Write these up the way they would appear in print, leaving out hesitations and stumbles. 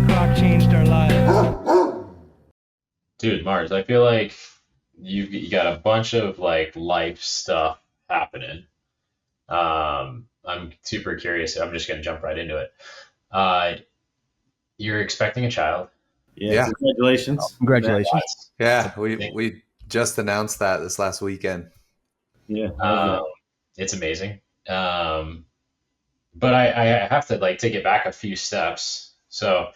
how Croc changed our lives. Dude, Mars, I feel like you got a bunch of like life stuff happening. I'm super curious. I'm just gonna jump right into it. Uh, you're expecting a child. Yeah, Yeah. congratulations. Congratulations. Yeah, That's we amazing. we just announced that this last weekend. Yeah, Um, it's amazing. But I have to like take it back a few steps. So,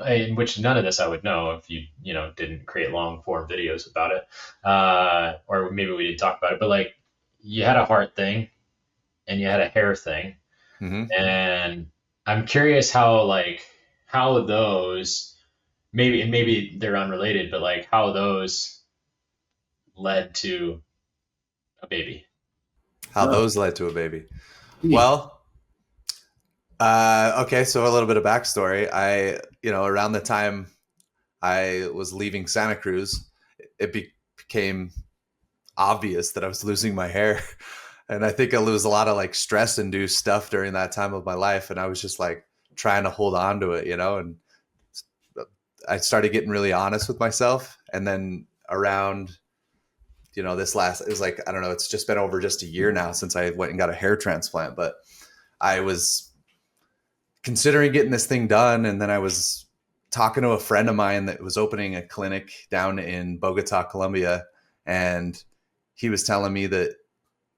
in which none of this I would know if you didn't create long form videos about it, or maybe we didn't talk about it. But like, you had a heart thing and you had a hair thing, Hmm. and I'm curious how those maybe they're unrelated, but like how those led to a baby. How Oh. those led to a baby. Yeah. Well, okay, so a little bit of backstory. Around the time I was leaving Santa Cruz, it became obvious that I was losing my hair. And I think I was a lot of like stress induced stuff during that time of my life. And I was just like trying to hold on to it, and I started getting really honest with myself. And then around, it was like, I don't know, it's just been over just a year now since I went and got a hair transplant, but I was considering getting this thing done. And then I was talking to a friend of mine that was opening a clinic down in Bogota, Colombia. And he was telling me that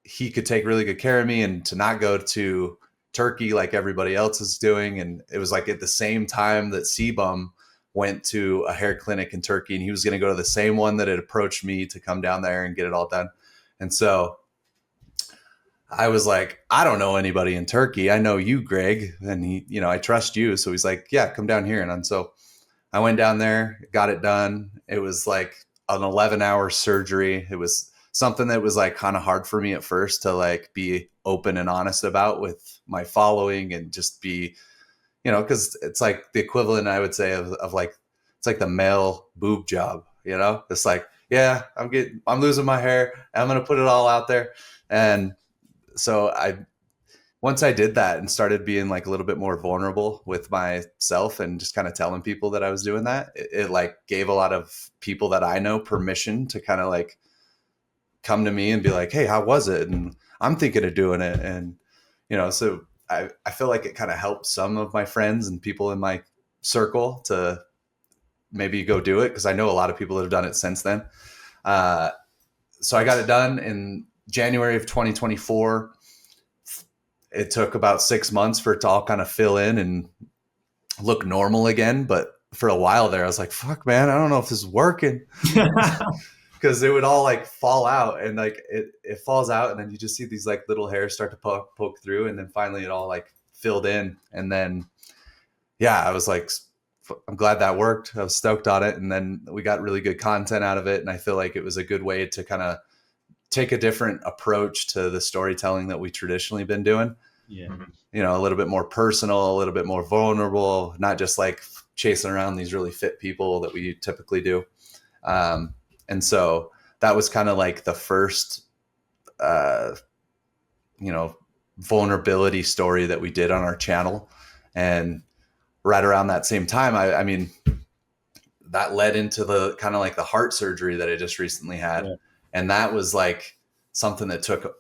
he could take really good care of me and to not go to Turkey like everybody else is doing. And it was like at the same time that C-Bum went to a hair clinic in Turkey, and he was going to go to the same one that had approached me to come down there and get it all done. And so I was like, I don't know anybody in Turkey. I know you, Greg. And he, I trust you. So he's like, yeah, come down here. And so I went down there, got it done. It was like an 11-hour surgery. It was something that was like kind of hard for me at first to like be open and honest about with my following, and just be, because it's like the equivalent, I would say, of like, it's like the male boob job, it's like, yeah, I'm losing my hair. I'm going to put it all out there. And so once I did that and started being like a little bit more vulnerable with myself and just kind of telling people that I was doing that, it like gave a lot of people that I know permission to kind of like come to me and be like, hey, how was it? And I'm thinking of doing it. And, so I feel like it kind of helped some of my friends and people in my circle to maybe go do it, because I know a lot of people that have done it since then. So I got it done in January of 2024. It took about 6 months for it to all kind of fill in and look normal again. But for a while there, I was like, fuck, man, I don't know if this is working. Because it would all like fall out, and like it falls out, and then you just see these like little hairs start to poke through, and then finally it all like filled in. And then, yeah, I was like, I'm glad that worked. I was stoked on it. And then we got really good content out of it. And I feel like it was a good way to kind of take a different approach to the storytelling that we traditionally been doing. Yeah. A little bit more personal, a little bit more vulnerable, not just like chasing around these really fit people that we typically do. And so that was kind of like the first, vulnerability story that we did on our channel. And right around that same time, I mean, that led into the kind of like the heart surgery that I just recently had. Yeah. And that was like something that took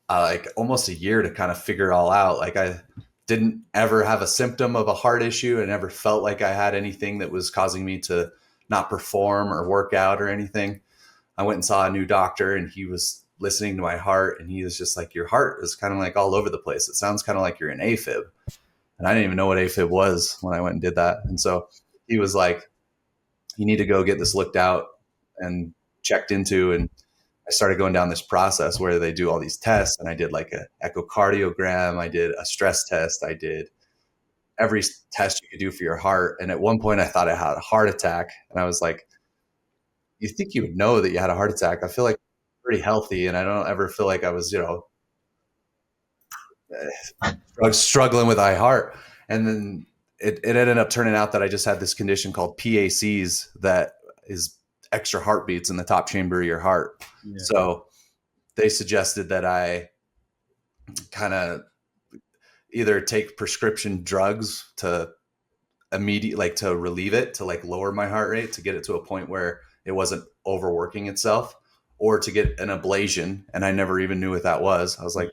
like almost a year to kind of figure it all out. Like I didn't ever have a symptom of a heart issue, and never felt like I had anything that was causing me to not perform or work out or anything. I went and saw a new doctor, and he was listening to my heart, and he was just like, your heart is kind of like all over the place. It sounds kind of like you're in Afib. And I didn't even know what Afib was when I went and did that. And so he was like, you need to go get this looked out and checked into. And I started going down this process where they do all these tests, and I did like an echocardiogram. I did a stress test. I did every test you could do for your heart. And at one point I thought I had a heart attack, and I was like, you think you would know that you had a heart attack? I feel like I'm pretty healthy, and I don't ever feel like I was, struggling with my heart. And then it ended up turning out that I just had this condition called PACs, that is extra heartbeats in the top chamber of your heart. Yeah. So they suggested that I kind of either take prescription drugs to immediate, like to relieve it, to like lower my heart rate, to get it to a point where it wasn't overworking itself, or to get an ablation. And I never even knew what that was. I was like,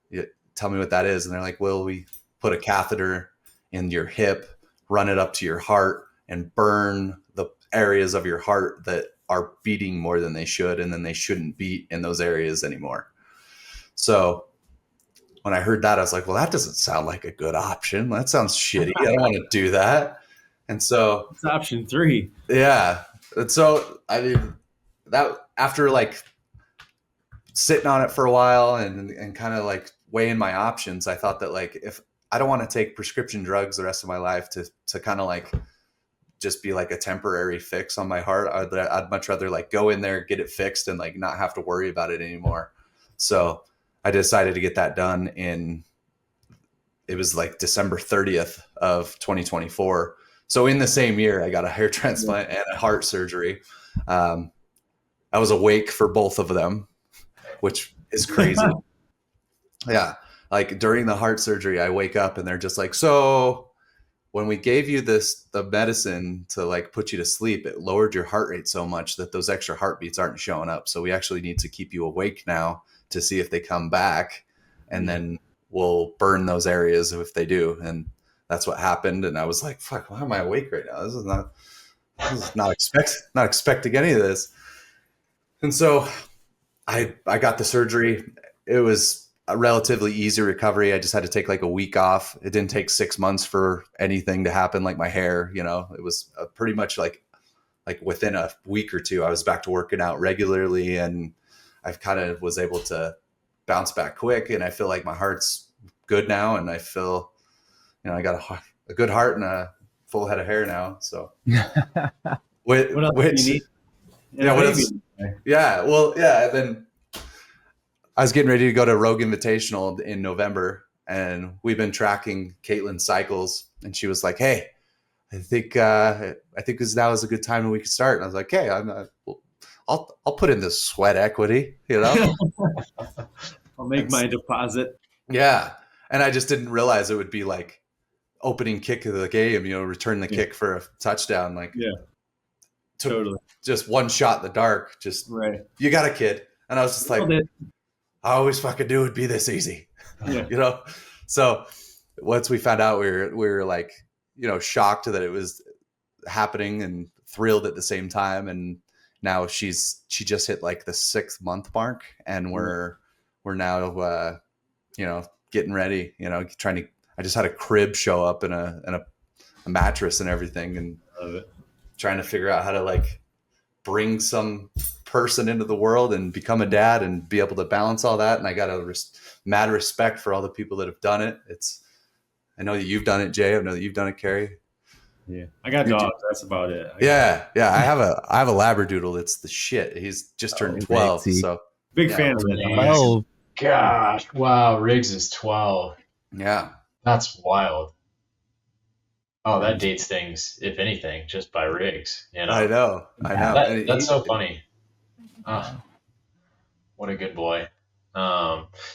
yeah, tell me what that is. And they're like, well, we put a catheter in your hip, run it up to your heart, and burn the areas of your heart that are beating more than they should, and then they shouldn't beat in those areas anymore. So when I heard that, I was like, well, that doesn't sound like a good option. That sounds shitty. I don't want to do that. And so It's option 3. yeah. And so I mean, that after like sitting on it for a while and kind of like weighing my options, I thought that like, if I don't want to take prescription drugs the rest of my life to kind of like just be like a temporary fix on my heart, I'd much rather like go in there, get it fixed, and like not have to worry about it anymore. So I decided to get that done it was like December 30th of 2024. So in the same year, I got a hair transplant and a heart surgery. I was awake for both of them, which is crazy. Yeah. Like during the heart surgery, I wake up and they're just like, so when we gave you the medicine to like put you to sleep, it lowered your heart rate so much that those extra heartbeats aren't showing up. So we actually need to keep you awake now to see if they come back, and then we'll burn those areas if they do. And that's what happened. And I was like, fuck, why am I awake right now? This is not expecting any of this. And so I got the surgery. It was a relatively easy recovery. I just had to take like a week off. It didn't take 6 months for anything to happen, like my hair, it was pretty much like within a week or two, I was back to working out regularly, and I kind of was able to bounce back quick. And I feel like my heart's good now. And I feel, I got a good heart and a full head of hair now. So What else do you need? Yeah. What else? Yeah. Well, yeah. And then I was getting ready to go to Rogue Invitational in November, and we've been tracking Caitlin's cycles, and she was like, hey, I think now is a good time when we can start. And I was like, hey, I'll put in this sweat equity, I'll make my deposit. Yeah. And I just didn't realize it would be like opening kick of the game, return the kick for a touchdown. Like, Totally. Just one shot in the dark. Just, right. You got a kid. And I was just like, I always fucking knew it would be this easy. Yeah. So once we found out, we were like, shocked that it was happening and thrilled at the same time. And now she just hit like the 6th month mark, and we're now, getting ready, I just had a crib show up and a mattress and everything, and Love it. Trying to figure out how to like bring some person into the world and become a dad and be able to balance all that. And I got mad respect for all the people that have done it. I know that you've done it, Jay. I know that you've done it, Carrie. Yeah, I got dogs. That's about it. Yeah. I have a Labradoodle. That's the shit. He's just turned 12. So big fan of it. 12. Gosh, wow, Riggs is 12. Yeah, That's wild. Oh, that dates things, if anything, just by Riggs. I know. That's so funny. Oh, what a good boy.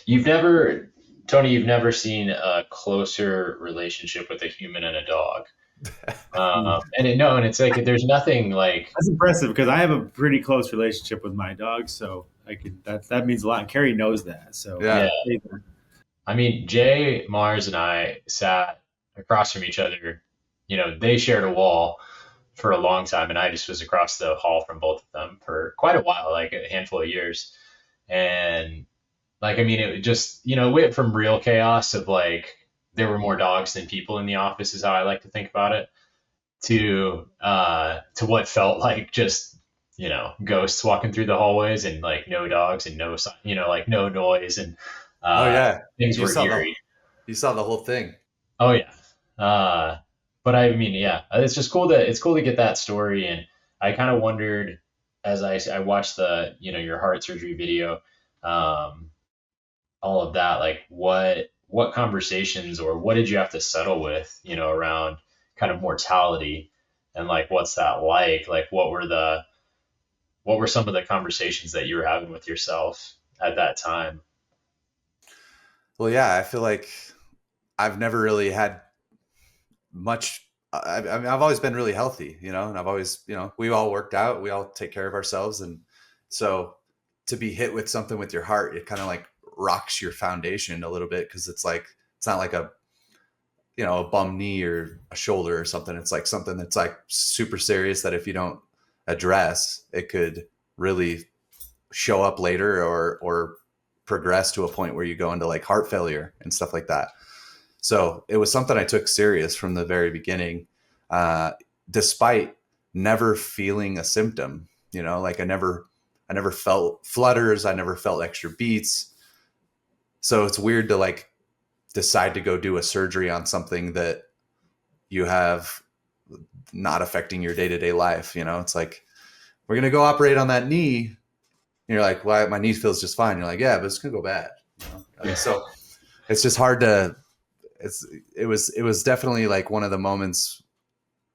You've never seen a closer relationship with a human and a dog. And it's like there's nothing like that's impressive, because I have a pretty close relationship with my dog, so that means a lot. Carrie knows that. So yeah. I mean, Jay, Mars, and I sat across from each other. They shared a wall for a long time, and I just was across the hall from both of them for quite a while, like a handful of years. And like, I mean, it just, went from real chaos of like, there were more dogs than people in the office is how I like to think about it, to what felt like just, ghosts walking through the hallways and like no dogs and no, like no noise. And, things were eerie. You saw the whole thing. Oh yeah. But I mean, yeah, it's just cool to get that story. And I kind of wondered as I watched the, your heart surgery video, all of that, like what conversations or what did you have to settle with, around kind of mortality, and like, what's that like? Like, what were some of the conversations that you were having with yourself at that time? Well, yeah, I feel like I've never really had much I mean, I've always been really healthy, you know, and I've always, you know, we all worked out, we all take care of ourselves. And so to be hit with something with your heart, it kind of like rocks your foundation a little bit. Cause it's like, it's not like a, you know, a bum knee or a shoulder or something. It's like something that's like super serious that if you don't address, it could really show up later or progress to a point where you go into like heart failure and stuff like that. So it was something I took serious from the very beginning, despite never feeling a symptom, you know, like I never felt flutters. I never felt extra beats. So it's weird to like decide to go do a surgery on something that you have not affecting your day-to-day life. You know, it's like, we're going to go operate on that knee. And you're like, well, my knee feels just fine. You're like, yeah, but it's going to go bad. You know? So it's just hard to, it was definitely like one of the moments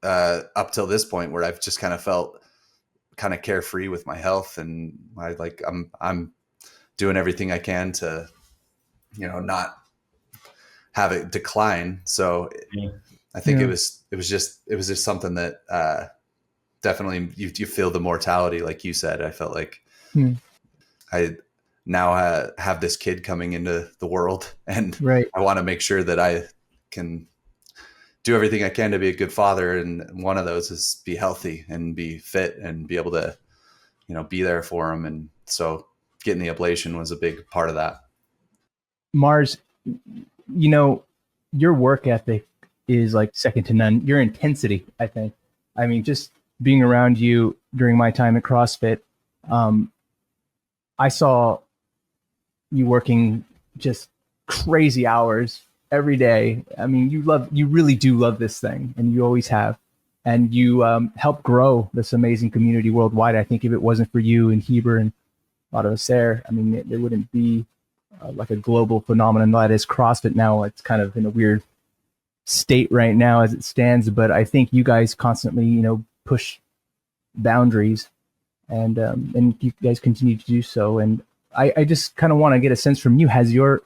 up till this point where I've just kind of felt kind of carefree with my health, and I'm doing everything I can to, you know, not have it decline. So I think it was just something that definitely you feel the mortality, like you said. I felt like I now have this kid coming into the world, and I want to make sure that I can do everything I can to be a good father. And one of those is be healthy and be fit and be able to, you know, be there for him. And so getting the ablation was a big part of that. Mars, you know, your work ethic is like second to none. Your intensity, I think. I mean, just being around you during my time at CrossFit, I saw you working just crazy hours every day. I mean, you really do love this thing, and you always have. And you help grow this amazing community worldwide. I think if it wasn't for you and Heber and a lot of us there, I mean, there wouldn't be like a global phenomenon that is CrossFit now. It's kind of in a weird state right now as it stands, but I think you guys constantly, you know, push boundaries, and you guys continue to do so. And I just kind of want to get a sense from you: has your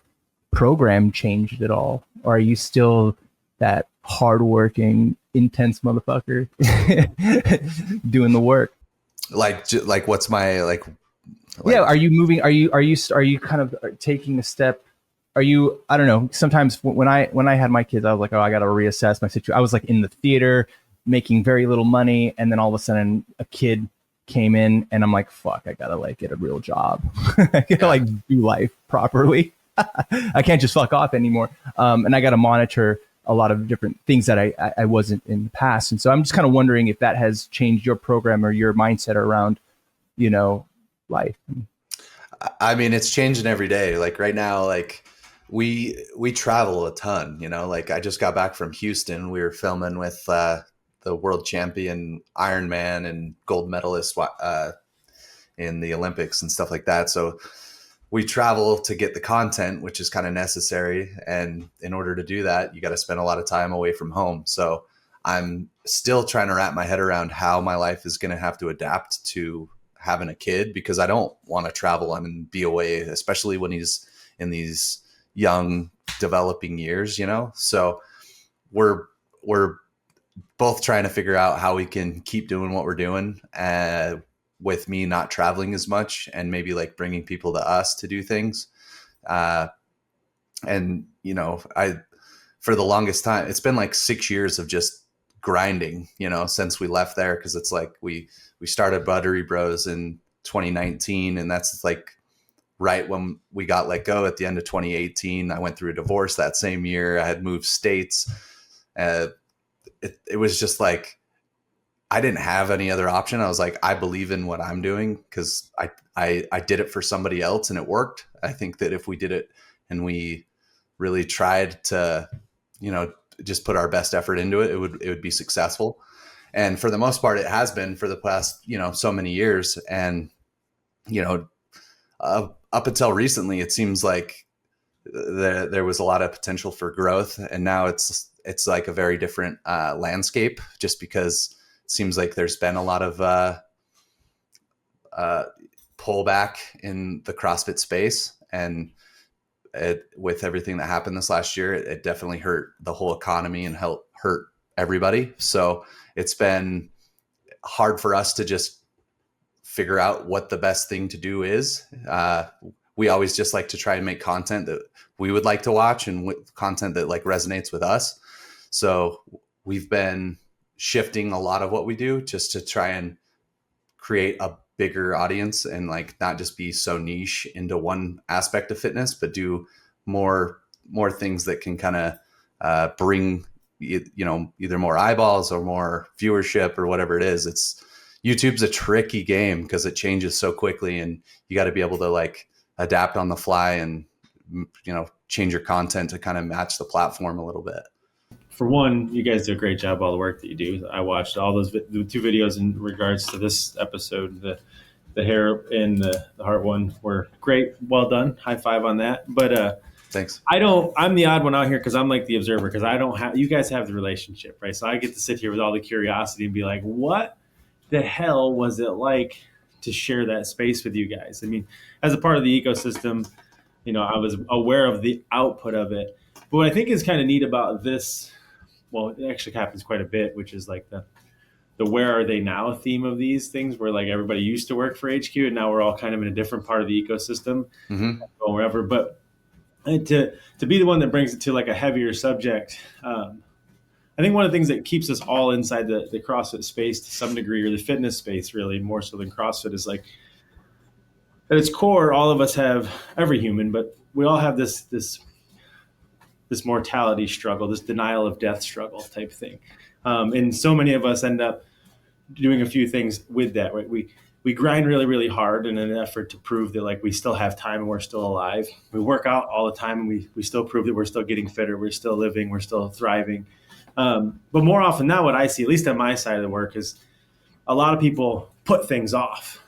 program changed at all, or are you still that hardworking, intense motherfucker doing the work? Like what's my like? Yeah, are you moving? Are you kind of taking a step? Are you? I don't know. Sometimes when I had my kids, I was like, oh, I got to reassess my situation. I was like in the theater, making very little money, and then all of a sudden, a kid came in, and I'm like, fuck, I gotta like get a real job. I gotta like do life properly. I can't just fuck off anymore. And I gotta monitor a lot of different things that I wasn't in the past. And so I'm just kind of wondering if that has changed your program or your mindset around, you know, life. I mean, it's changing every day. Like right now, like we travel a ton, you know, like I just got back from Houston. We were filming with the world champion Ironman and gold medalist in the Olympics and stuff like that. So we travel to get the content, which is kind of necessary. And in order to do that, you got to spend a lot of time away from home. So I'm still trying to wrap my head around how my life is going to have to adapt to having a kid, because I don't want to travel and be away, especially when he's in these young developing years, you know? So we're both trying to figure out how we can keep doing what we're doing, with me not traveling as much and maybe like bringing people to us to do things. And, you know, for the longest time, it's been like 6 years of just grinding, you know, since we left there. Cause it's like, we started Buttery Bros in 2019, and that's like right when we got let go at the end of 2018. I went through a divorce that same year. I had moved states. It was just like, I didn't have any other option. I was like, I believe in what I'm doing because I did it for somebody else and it worked. I think that if we did it and we really tried to, you know, just put our best effort into it, it would be successful. And for the most part, it has been for the past, you know, so many years. And, you know, up until recently, it seems like there was a lot of potential for growth. And now it's like a very different landscape, just because it seems like there's been a lot of pullback in the CrossFit space. And with everything that happened this last year, it definitely hurt the whole economy and hurt everybody. So it's been hard for us to just figure out what the best thing to do is. We always just like to try and make content that we would like to watch and content that like resonates with us. So we've been shifting a lot of what we do just to try and create a bigger audience and like not just be so niche into one aspect of fitness, but do more things that can kind of bring, either more eyeballs or more viewership or whatever it is. YouTube's a tricky game because it changes so quickly, and you got to be able to like adapt on the fly and, change your content to kind of match the platform a little bit. For one, you guys do a great job, all the work that you do. I watched all the 2 videos in regards to this episode. The hair and the heart one were great. Well done. High five on that. But thanks. I'm the odd one out here because I'm like the observer, because you guys have the relationship, right? So I get to sit here with all the curiosity and be like, what the hell was it like to share that space with you guys? I mean, as a part of the ecosystem, I was aware of the output of it. But what I think is kind of neat about this, well, it actually happens quite a bit, which is like the where are they now theme of these things, where like everybody used to work for HQ and now we're all kind of in a different part of the ecosystem, or wherever. But to be the one that brings it to like a heavier subject, I think one of the things that keeps us all inside the CrossFit space to some degree, or the fitness space really more so than CrossFit, is like at its core, all of us have, every human, but we all have this mortality struggle, this denial of death struggle type thing. And so many of us end up doing a few things with that, right? We grind really, really hard in an effort to prove that like we still have time and we're still alive. We work out all the time and we still prove that we're still getting fitter, we're still living, we're still thriving. But more often now, what I see, at least on my side of the work, is a lot of people put things off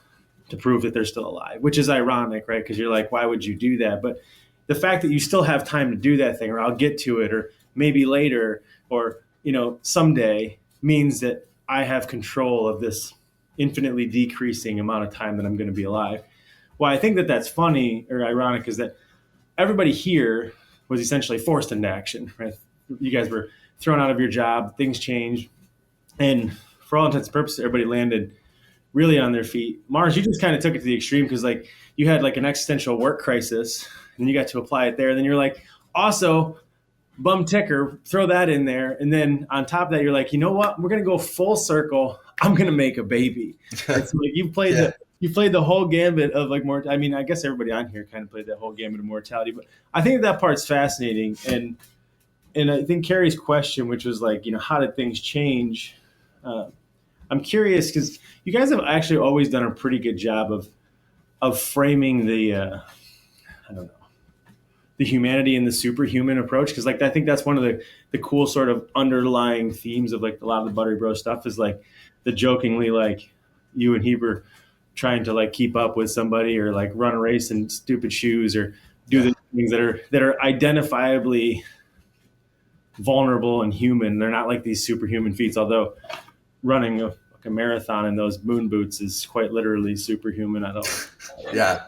to prove that they're still alive, which is ironic, right? Because you're like, why would you do that? But the fact that you still have time to do that thing, or I'll get to it, or maybe later, or someday, means that I have control of this infinitely decreasing amount of time that I'm going to be alive. Well, I think that that's funny or ironic is that everybody here was essentially forced into action, right? You guys were thrown out of your job, things changed, and for all intents and purposes, everybody landed really on their feet. Mars, you just kind of took it to the extreme because like you had like an existential work crisis and you got to apply it there. And then you're like, also bum ticker, throw that in there. And then on top of that, you're like, you know what? We're going to go full circle. I'm going to make a baby. Right? So like you played the whole gambit of like more. I mean, I guess everybody on here kind of played that whole gambit of mortality, but I think that part's fascinating. And I think Carrie's question, which was like, how did things change? I'm curious because you guys have actually always done a pretty good job of framing the humanity and the superhuman approach. Because like I think that's one of the cool sort of underlying themes of like a lot of the Buttery Bros stuff is like the jokingly like you and Heber trying to like keep up with somebody or like run a race in stupid shoes or do the things that are identifiably vulnerable and human. They're not like these superhuman feats, although running a marathon in those moon boots is quite literally superhuman. Yeah.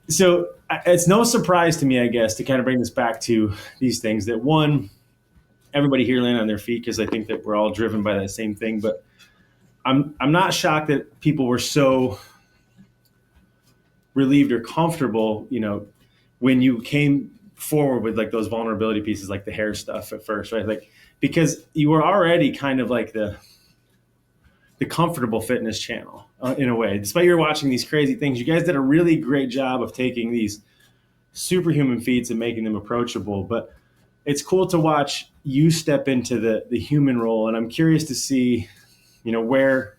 So it's no surprise to me, I guess, to kind of bring this back to these things that one, everybody here landed on their feet because I think that we're all driven by that same thing. But I'm not shocked that people were so relieved or comfortable, when you came forward with like those vulnerability pieces, like the hair stuff at first, right? Like, because you were already kind of like the comfortable fitness channel in a way. Despite you were watching these crazy things, you guys did a really great job of taking these superhuman feats and making them approachable. But it's cool to watch you step into the human role. And I'm curious to see, where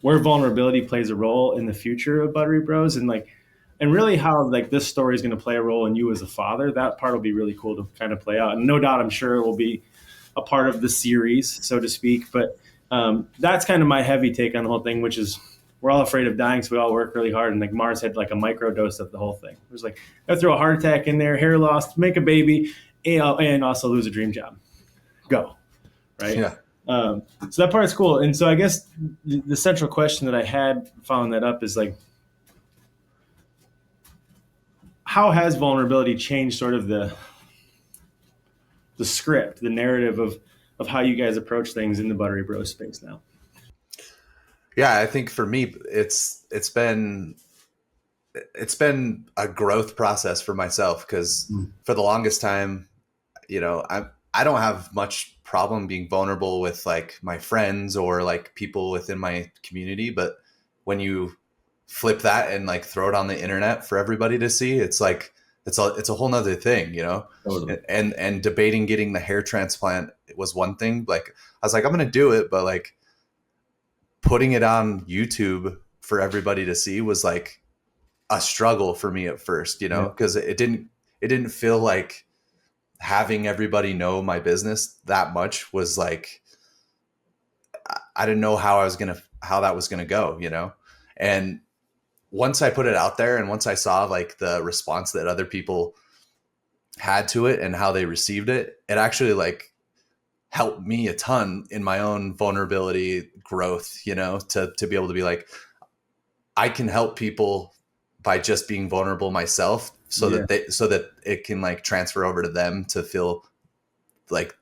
vulnerability plays a role in the future of Buttery Bros and really how like this story is going to play a role in you as a father. That part will be really cool to kind of play out. And no doubt, I'm sure it will be a part of the series, so to speak. But that's kind of my heavy take on the whole thing, which is we're all afraid of dying, so we all work really hard. And like Mars had like a micro dose of the whole thing. It was like, I throw a heart attack in there, hair loss, make a baby, and also lose a dream job. Go, right? Yeah. So that part's cool. And so I guess the central question that I had following that up is like, how has vulnerability changed sort of the the script, the narrative of how you guys approach things in the Buttery Bros space now? Yeah, I think for me, it's been a growth process for myself, because for the longest time, I don't have much problem being vulnerable with like my friends or like people within my community. But when you flip that and like throw it on the internet for everybody to see, it's like, it's a whole nother thing, Totally. and debating getting the hair transplant was one thing. Like I was like, I'm going to do it. But like putting it on YouTube for everybody to see was like a struggle for me at first, because it didn't feel like having everybody know my business that much was like, I didn't know how that was gonna go, and once I put it out there and once I saw like the response that other people had to it and how they received it, it actually like helped me a ton in my own vulnerability growth, to be able to be like, I can help people by just being vulnerable myself, so that it can like transfer over to them to feel like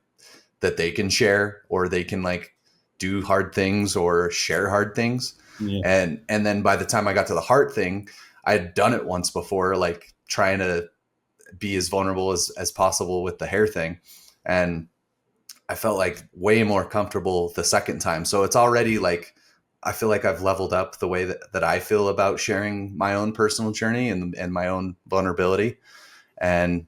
that they can share, or they can like do hard things or share hard things. And then by the time I got to the heart thing, I had done it once before, like trying to be as vulnerable as possible with the hair thing. And I felt like way more comfortable the second time. So it's already like, I feel like I've leveled up the way that I feel about sharing my own personal journey and my own vulnerability. And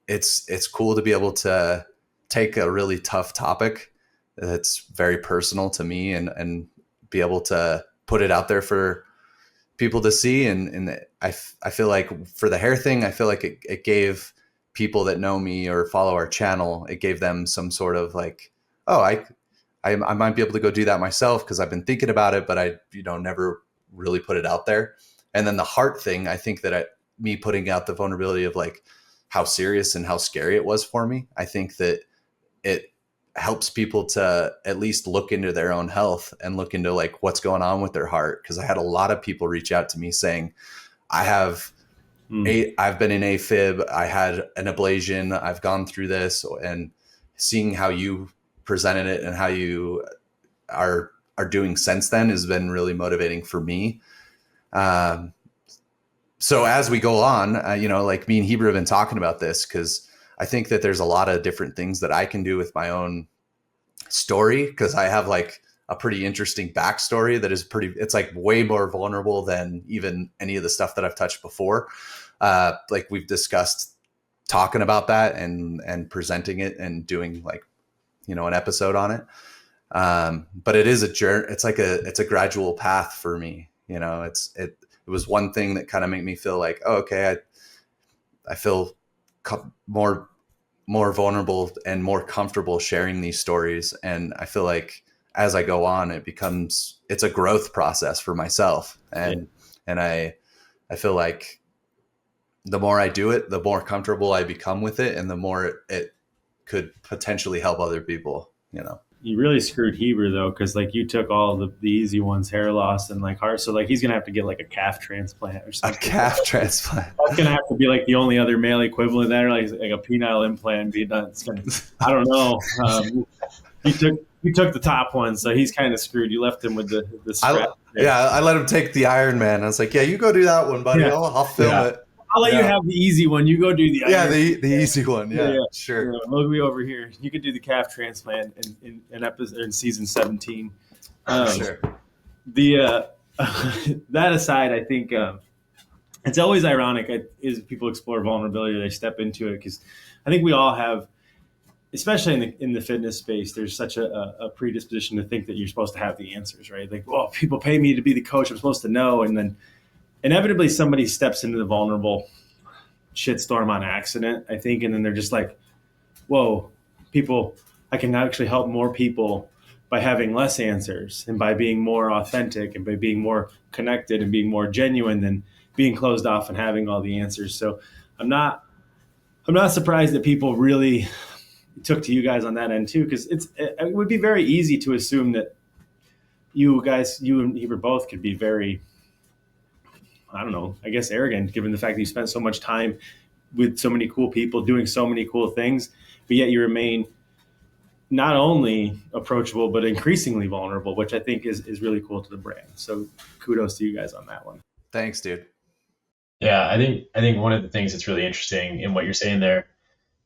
it's cool to be able to take a really tough topic that's very personal to me and be able to put it out there for people to see. And I feel like for the hair thing, I feel like it gave people that know me or follow our channel, it gave them some sort of like, oh, I might be able to go do that myself, because I've been thinking about it, but I, never really put it out there. And then the heart thing, I think that me putting out the vulnerability of like how serious and how scary it was for me, I think that it helps people to at least look into their own health and look into like what's going on with their heart. Because I had a lot of people reach out to me saying, I've been in Afib, I had an ablation, I've gone through this, and seeing how you presented it and how you are doing since then has been really motivating for me. So as we go on, like me and Hebrew have been talking about this, because I think that there's a lot of different things that I can do with my own story, because I have like a pretty interesting backstory that is it's like way more vulnerable than even any of the stuff that I've touched before. Like we've discussed talking about that and presenting it and doing like, an episode on it. But it is a journey. It's a gradual path for me. It was one thing that kind of made me feel like, oh, okay, I feel more vulnerable and more comfortable sharing these stories. And I feel like as I go on, it's a growth process for myself. And I feel like the more I do it, the more comfortable I become with it, and the more it could potentially help other people. You really screwed Hebrew though, because like you took all the easy ones, hair loss and like heart. So like he's gonna have to get like a calf transplant or something. A calf transplant. That's gonna have to be like the only other male equivalent there, like a penile implant. Be done. I don't know. You took the top one, so he's kind of screwed. You left him with the strap. I let him take the Iron Man. I was like, yeah, you go do that one, buddy. Yeah. I'll film it. I'll let you have the easy one. You go do the the easy one. Yeah. Sure. We'll be over here. You could do the calf transplant in episode in season 17. Sure. That aside, I think it's always ironic is people explore vulnerability, they step into it, because I think we all have, especially in the fitness space, there's such a predisposition to think that you're supposed to have the answers, right? Like, well, people pay me to be the coach, I'm supposed to know, and then inevitably somebody steps into the vulnerable shitstorm on accident, I think, and then they're just like, whoa, I can actually help more people by having less answers and by being more authentic and by being more connected and being more genuine than being closed off and having all the answers. So I'm not surprised that people really took to you guys on that end too, because it would be very easy to assume that you and Heber both could be very, I don't know, I guess arrogant, given the fact that you spent so much time with so many cool people doing so many cool things. but yet you remain not only approachable, but increasingly vulnerable, which I think is really cool to the brand. So kudos to you guys on that one. Thanks, dude. Yeah, I think one of the things that's really interesting in what you're saying there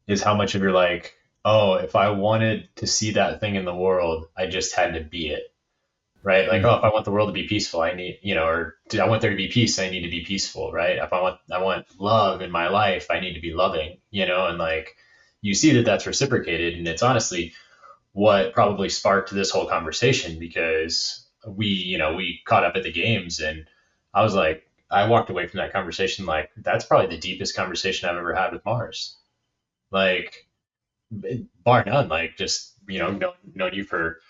is how much of you're like, oh, if I wanted to see that thing in the world, I just had to be it. Right? Like, oh, if I want the world to be peaceful, I need, or I want there to be peace, I need to be peaceful, right? If I want love in my life, I need to be loving, and like you see that that's reciprocated. And it's honestly what probably sparked this whole conversation, because we caught up at the games, and I was like, I walked away from that conversation like, that's probably the deepest conversation I've ever had with Mars. Like, bar none, like just, known you for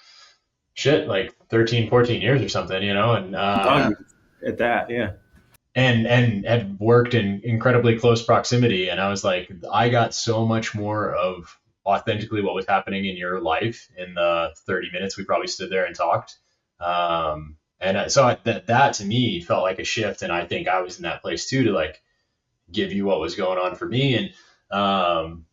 shit, like 13, 14 years or something, and At that, yeah. And had worked in incredibly close proximity. And I was like, I got so much more of authentically what was happening in your life in the 30 minutes we probably stood there and talked. And so that to me felt like a shift. And I think I was in that place too, to like give you what was going on for me. And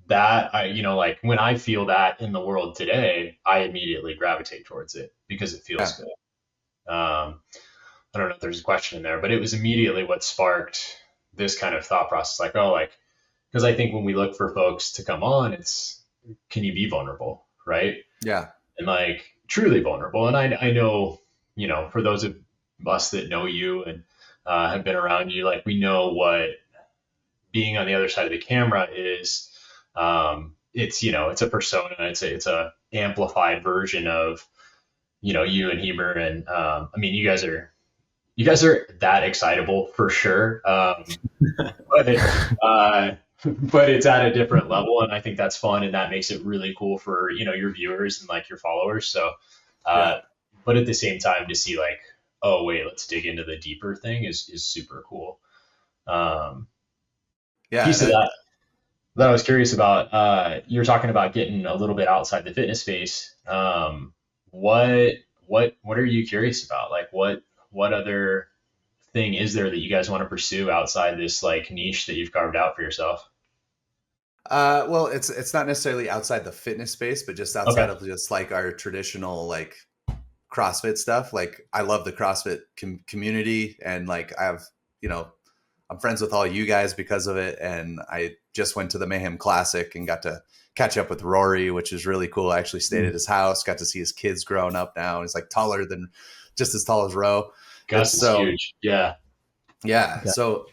that like when I feel that in the world today, I immediately gravitate towards it because it feels good. I don't know if there's a question in there, but it was immediately what sparked this kind of thought process. Like, because I think when we look for folks to come on, it's, can you be vulnerable? Right. Yeah. And like truly vulnerable. And I know, for those of us that know you and have been around you, like we know what being on the other side of the camera is. It's, it's a persona, it's a amplified version of, you and Heber. And, I mean, you guys are that excitable for sure. But it's at a different level. And I think that's fun. And that makes it really cool for, your viewers and like your followers. So, but at the same time to see like, oh wait, let's dig into the deeper thing is super cool. Piece of that I was curious about, you're talking about getting a little bit outside the fitness space. What are you curious about? Like what other thing is there that you guys want to pursue outside this like niche that you've carved out for yourself? Well, it's not necessarily outside the fitness space, but just outside of just like our traditional like CrossFit stuff. Like I love the CrossFit community, and like I have, I'm friends with all you guys because of it. And I just went to the Mayhem Classic and got to catch up with Rory, which is really cool. I actually stayed at his house, got to see his kids growing up now. He's like just as tall as Ro. Gus is huge. Yeah. Yeah. So,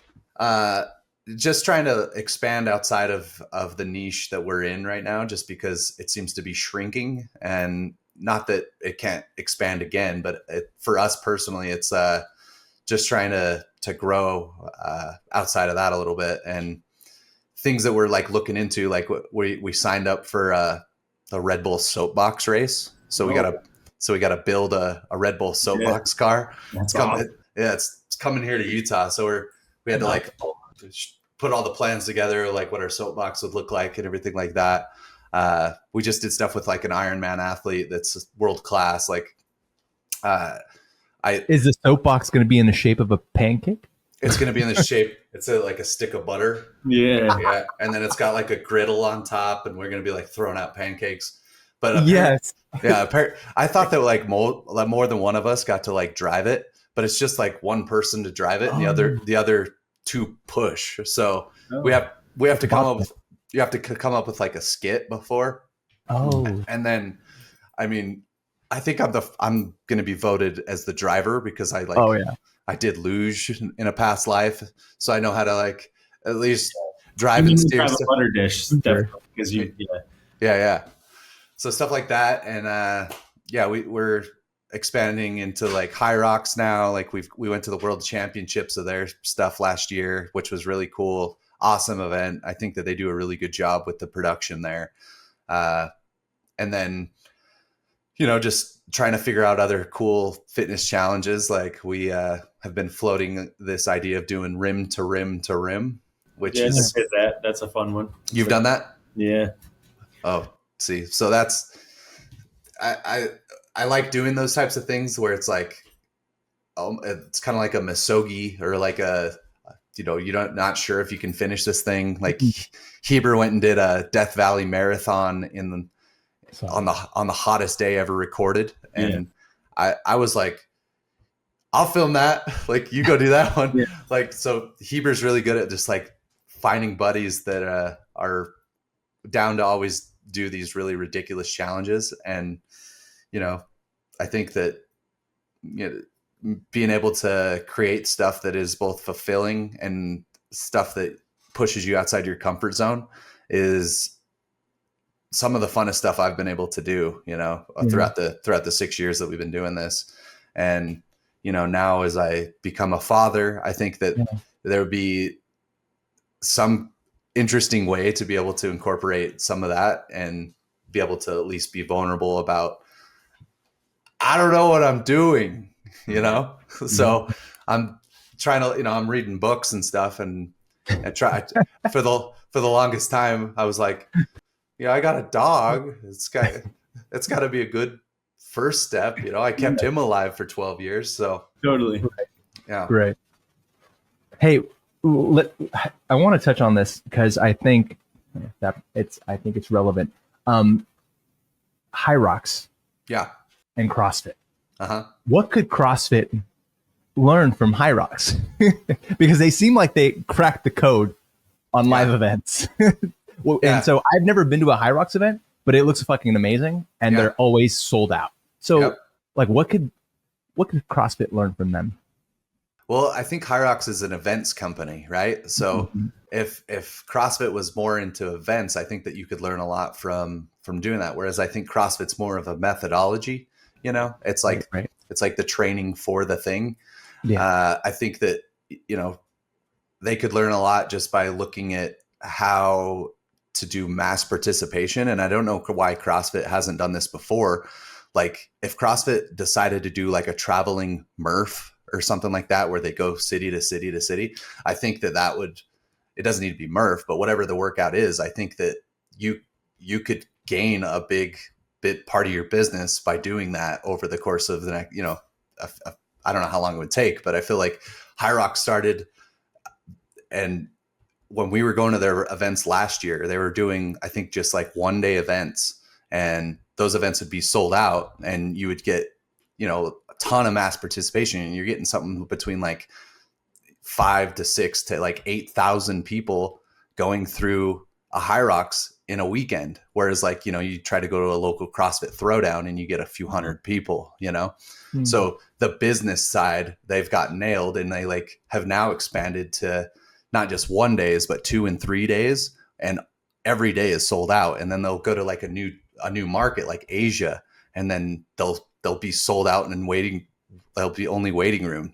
just trying to expand outside of the niche that we're in right now, just because it seems to be shrinking, and not that it can't expand again, but for us personally, it's, just trying to grow outside of that a little bit, and things that we're like looking into, like we signed up for the Red Bull soapbox race. So we got to build a Red Bull soapbox car. That's awesome. It's coming here to Utah. So we had to like put all the plans together, like what our soapbox would look like and everything like that. We just did stuff with like an Ironman athlete that's world class. Like, is the soapbox going to be in the shape of a pancake? It's going to be in the shape. It's like a stick of butter. Yeah. And then it's got like a griddle on top, and we're going to be like throwing out pancakes. But yes. Yeah. I thought that like more than one of us got to like drive it, but it's just like one person to drive it, and the other two push. So we have to come up with, you have to come up with like a skit before. Oh. And then, I mean, I think I'm going to be voted as the driver because I like, I did luge in a past life. So I know how to like, at least drive and steer. Have a butter dish because Yeah. So stuff like that. And, we're expanding into like HYROX now. Like we went to the world championships of their stuff last year, which was really cool. Awesome event. I think that they do a really good job with the production there. And then, just trying to figure out other cool fitness challenges. Like we have been floating this idea of doing rim to rim to rim, which is that's a fun one. You've done that? Yeah. Oh, see, so that's, I like doing those types of things where it's like, it's kind of like a misogi or like a, you're not sure if you can finish this thing. Like Heber went and did a Death Valley marathon on the hottest day ever recorded. And I was like, I'll film that. Like, you go do that one. Yeah. Like, so Heber's really good at just like finding buddies that are down to always do these really ridiculous challenges. And, I think that, being able to create stuff that is both fulfilling and stuff that pushes you outside your comfort zone is some of the funnest stuff I've been able to do, throughout the 6 years that we've been doing this. And, now as I become a father, I think that there would be some interesting way to be able to incorporate some of that and be able to at least be vulnerable about, I don't know what I'm doing, So I'm trying to, I'm reading books and stuff, and I try for the longest time. I was like, I got a dog. It's got to be a good first step. I kept him alive for 12 years. So Totally. yeah. Great. Hey, I want to touch on this because I think it's relevant. HYROX. Yeah. And CrossFit. Uh-huh. What could CrossFit learn from HYROX? Because they seem like they cracked the code on live events. And so I've never been to a HYROX event, but it looks fucking amazing, and they're always sold out. So like, what could CrossFit learn from them? Well, I think HYROX is an events company, right? So if CrossFit was more into events, I think that you could learn a lot from doing that. Whereas I think CrossFit's more of a methodology. It's like it's like the training for the thing. Yeah. I think that they could learn a lot just by looking at how to do mass participation. And I don't know why CrossFit hasn't done this before. Like, if CrossFit decided to do like a traveling Murph or something like that, where they go city to city to city, I think that would, it doesn't need to be Murph, but whatever the workout is, I think that you could gain a big bit part of your business by doing that over the course of the next, I don't know how long it would take, but I feel like HYROX started, and when we were going to their events last year, they were doing, I think, just like 1-day events, and those events would be sold out, and you would get, a ton of mass participation, and you're getting something between like 5 to 6 to like 8,000 people going through a HYROX in a weekend. Whereas like, you try to go to a local CrossFit Throwdown and you get a few hundred people, So the business side, they've got nailed, and they like have now expanded to not just 1 days, but 2 and 3 days. And every day is sold out. And then they'll go to like a new market like Asia, and then they'll be sold out and waiting. There'll be only waiting room,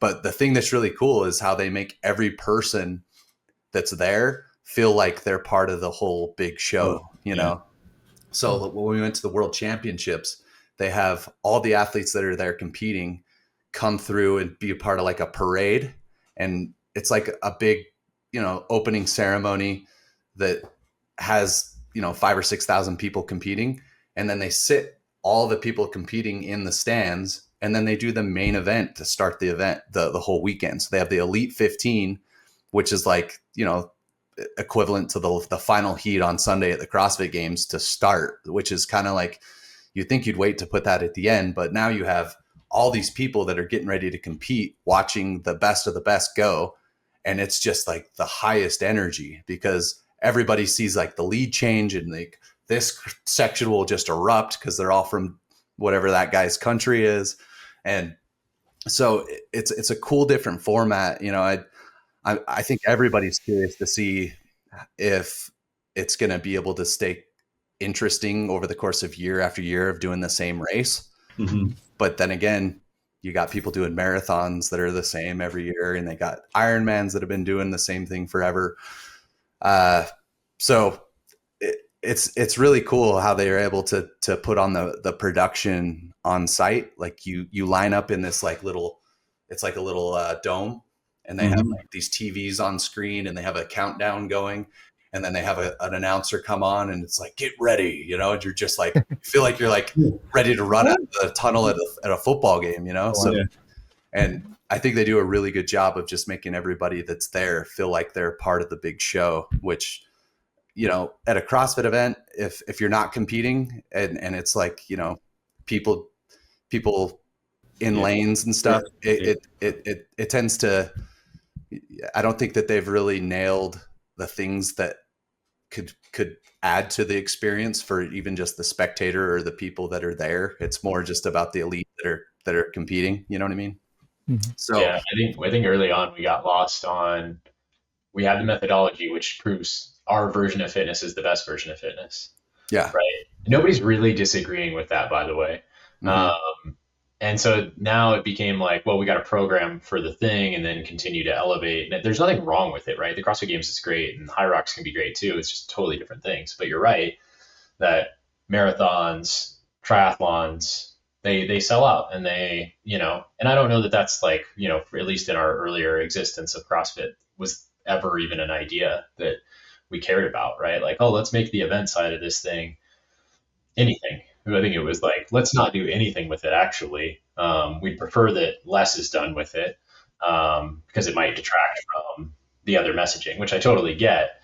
But the thing that's really cool is how they make every person that's there feel like they're part of the whole big show, So when we went to the World Championships, they have all the athletes that are there competing come through and be a part of like a parade. And it's like a big, opening ceremony that has, 5,000 or 6,000 people competing. And then they sit all the people competing in the stands, and then they do the main event to start the event, the whole weekend. So they have the Elite 15, which is like, equivalent to the final heat on Sunday at the CrossFit Games to start, which is kind of like, you think you'd wait to put that at the end, but now you have all these people that are getting ready to compete, watching the best of the best go. And it's just like the highest energy, because everybody sees like the lead change, and like this section will just erupt because they're all from whatever that guy's country is. And so it's a cool, different format. I think everybody's curious to see if it's going to be able to stay interesting over the course of year after year of doing the same race. Mm-hmm. But then again, you got people doing marathons that are the same every year, and they got Ironmans that have been doing the same thing forever. So it's really cool how they are able to put on the production on site. Like you line up in this like little, it's like a little dome, and they have like these TVs on screen, and they have a countdown going, and then they have an announcer come on, and it's like, get ready, and you're just like, you feel like you're like ready to run out of the tunnel at a football game, so And I think they do a really good job of just making everybody that's there feel like they're part of the big show, which, you know, at a CrossFit event, if you're not competing and it's like, you know, people in lanes and stuff, it tends to, I don't think that they've really nailed the things that could add to the experience for even just the spectator or the people that are there. It's more just about the elite that are competing. You know what I mean? Mhm. So Yeah, I think early on we got lost on, we have the methodology which proves our version of fitness is the best version of fitness. yeah, Right. Nobody's really disagreeing with that, by the way. And so now it became like, well, we got a program for the thing and then continue to elevate. And there's nothing wrong with it, right? The CrossFit Games is great and HYROX can be great too. It's just totally different things. But you're right that marathons, triathlons, they sell out and they, you know, and I don't know that that's like, you know, at least in our earlier existence of CrossFit was ever even an idea that we cared about, right? Like, oh, let's make the event side of this thing anything. I think it was like, let's not do anything with it, actually. We'd prefer that less is done with it because it might detract from the other messaging, which I totally get.